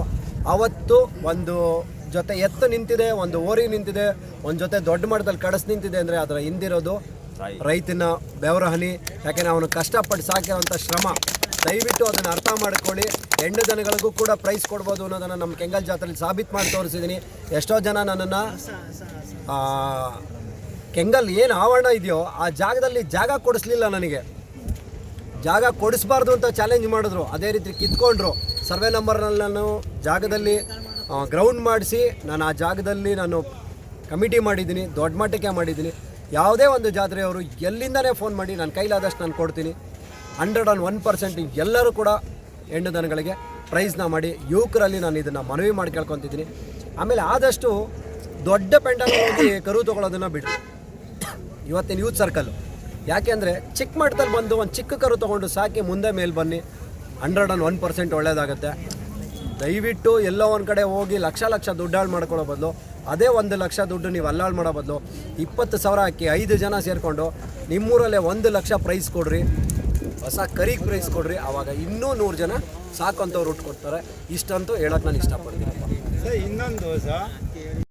ಆವತ್ತು ಒಂದು ಜೊತೆ ಎತ್ತು ನಿಂತಿದೆ, ಒಂದು ಓರಿ ನಿಂತಿದೆ, ಒಂದು ಜೊತೆ ದೊಡ್ಡ ಮಟ್ಟದಲ್ಲಿ ಕಡಸ್ ನಿಂತಿದೆ ಅಂದರೆ ಅದರ ಹಿಂದಿರೋದು ರೈತನ ಬೆವರ ಹನಿ. ಯಾಕೆಂದರೆ ಅವನು ಕಷ್ಟಪಟ್ಟು ಸಾಕಿರೋಂಥ ಶ್ರಮ. ದಯವಿಟ್ಟು ಅದನ್ನು ಅರ್ಥ ಮಾಡ್ಕೊಳ್ಳಿ. ಹೆಣ್ಣು ದನಗಳಿಗೂ ಕೂಡ ಪ್ರೈಸ್ ಕೊಡ್ಬೋದು ಅನ್ನೋದನ್ನು ನಮ್ಮ ಕೆಂಗಲ್ ಜಾತ್ರೆಯಲ್ಲಿ ಸಾಬೀತು ಮಾಡಿ ತೋರಿಸಿದ್ದೀನಿ. ಎಷ್ಟೋ ಜನ ನನ್ನನ್ನು ಕೆಂಗಲ್ ಏನು ಆವರಣ ಇದೆಯೋ ಆ ಜಾಗದಲ್ಲಿ ಜಾಗ ಕೊಡಿಸ್ಲಿಲ್ಲ, ನನಗೆ ಜಾಗ ಕೊಡಿಸ್ಬಾರ್ದು ಅಂತ ಚಾಲೆಂಜ್ ಮಾಡಿದ್ರು. ಅದೇ ರೀತಿ ಕಿತ್ಕೊಂಡ್ರು. ಸರ್ವೆ ನಂಬರ್ನಲ್ಲಿ ನಾನು ಜಾಗದಲ್ಲಿ ಗ್ರೌಂಡ್ ಮಾಡಿಸಿ ನಾನು ಆ ಜಾಗದಲ್ಲಿ ನಾನು ಕಮಿಟಿ ಮಾಡಿದ್ದೀನಿ, ದೊಡ್ಡ ಮಟ್ಟಕ್ಕೆ ಮಾಡಿದ್ದೀನಿ. ಯಾವುದೇ ಒಂದು ಜಾತ್ರೆಯವರು ಎಲ್ಲಿಂದನೇ ಫೋನ್ ಮಾಡಿ ನನ್ನ ಕೈಲಾದಷ್ಟು ನಾನು ಕೊಡ್ತೀನಿ. 101% ಎಲ್ಲರೂ ಕೂಡ ಹೆಣ್ಣು ದನಗಳಿಗೆ ಪ್ರೈಸ್ನ ಮಾಡಿ ಯುವಕರಲ್ಲಿ ನಾನು ಇದನ್ನು ಮನವಿ ಮಾಡಿ ಕೇಳ್ಕೊತಿದ್ದೀನಿ. ಆಮೇಲೆ ಆದಷ್ಟು ದೊಡ್ಡ ಪೆಂಡಲ್ಲಿ ಹೋಗಿ ಕರು ತೊಗೊಳೋದನ್ನು ಬಿಡ್ರಿ ಇವತ್ತಿನ ಯೂತ್ ಸರ್ಕಲ್ಲು. ಯಾಕೆಂದರೆ ಚಿಕ್ಕ ಮಟ್ಟದಲ್ಲಿ ಬಂದು ಒಂದು ಚಿಕ್ಕ ಕರು ತೊಗೊಂಡು ಸಾಕಿ ಮುಂದೆ ಮೇಲೆ ಬನ್ನಿ. 101% ಒಳ್ಳೆಯದಾಗುತ್ತೆ. ದಯವಿಟ್ಟು ಎಲ್ಲೋ ಒಂದು ಕಡೆ ಹೋಗಿ ಲಕ್ಷ ದುಡ್ಡಾಳು ಮಾಡ್ಕೊಳ್ಳೋ ಬದಲು ಅದೇ 1 ಲಕ್ಷ ದುಡ್ಡು ನೀವು ಅಲ್ಲಾಳು ಮಾಡೋ ಬದಲು 20,000 ಹಾಕಿ 5 ಜನ ಸೇರಿಕೊಂಡು ನಿಮ್ಮೂರಲ್ಲೇ 1 ಲಕ್ಷ ಪ್ರೈಸ್ ಕೊಡ್ರಿ, ಹೊಸ ಕರಿಗೆ ಪ್ರೈಸ್ ಕೊಡ್ರಿ, ಆವಾಗ ಇನ್ನೂ 100 ಜನ ಸಾಕಂತವ್ರು ಹುಟ್ಟು ಕೊಡ್ತಾರೆ. ಇಷ್ಟಂತೂ ಹೇಳೋಕ್ಕೆ ನಾನು ಇಷ್ಟಪಡ್ತೀನಪ್ಪ. ಸರ್ ಇನ್ನೊಂದು ಸರ್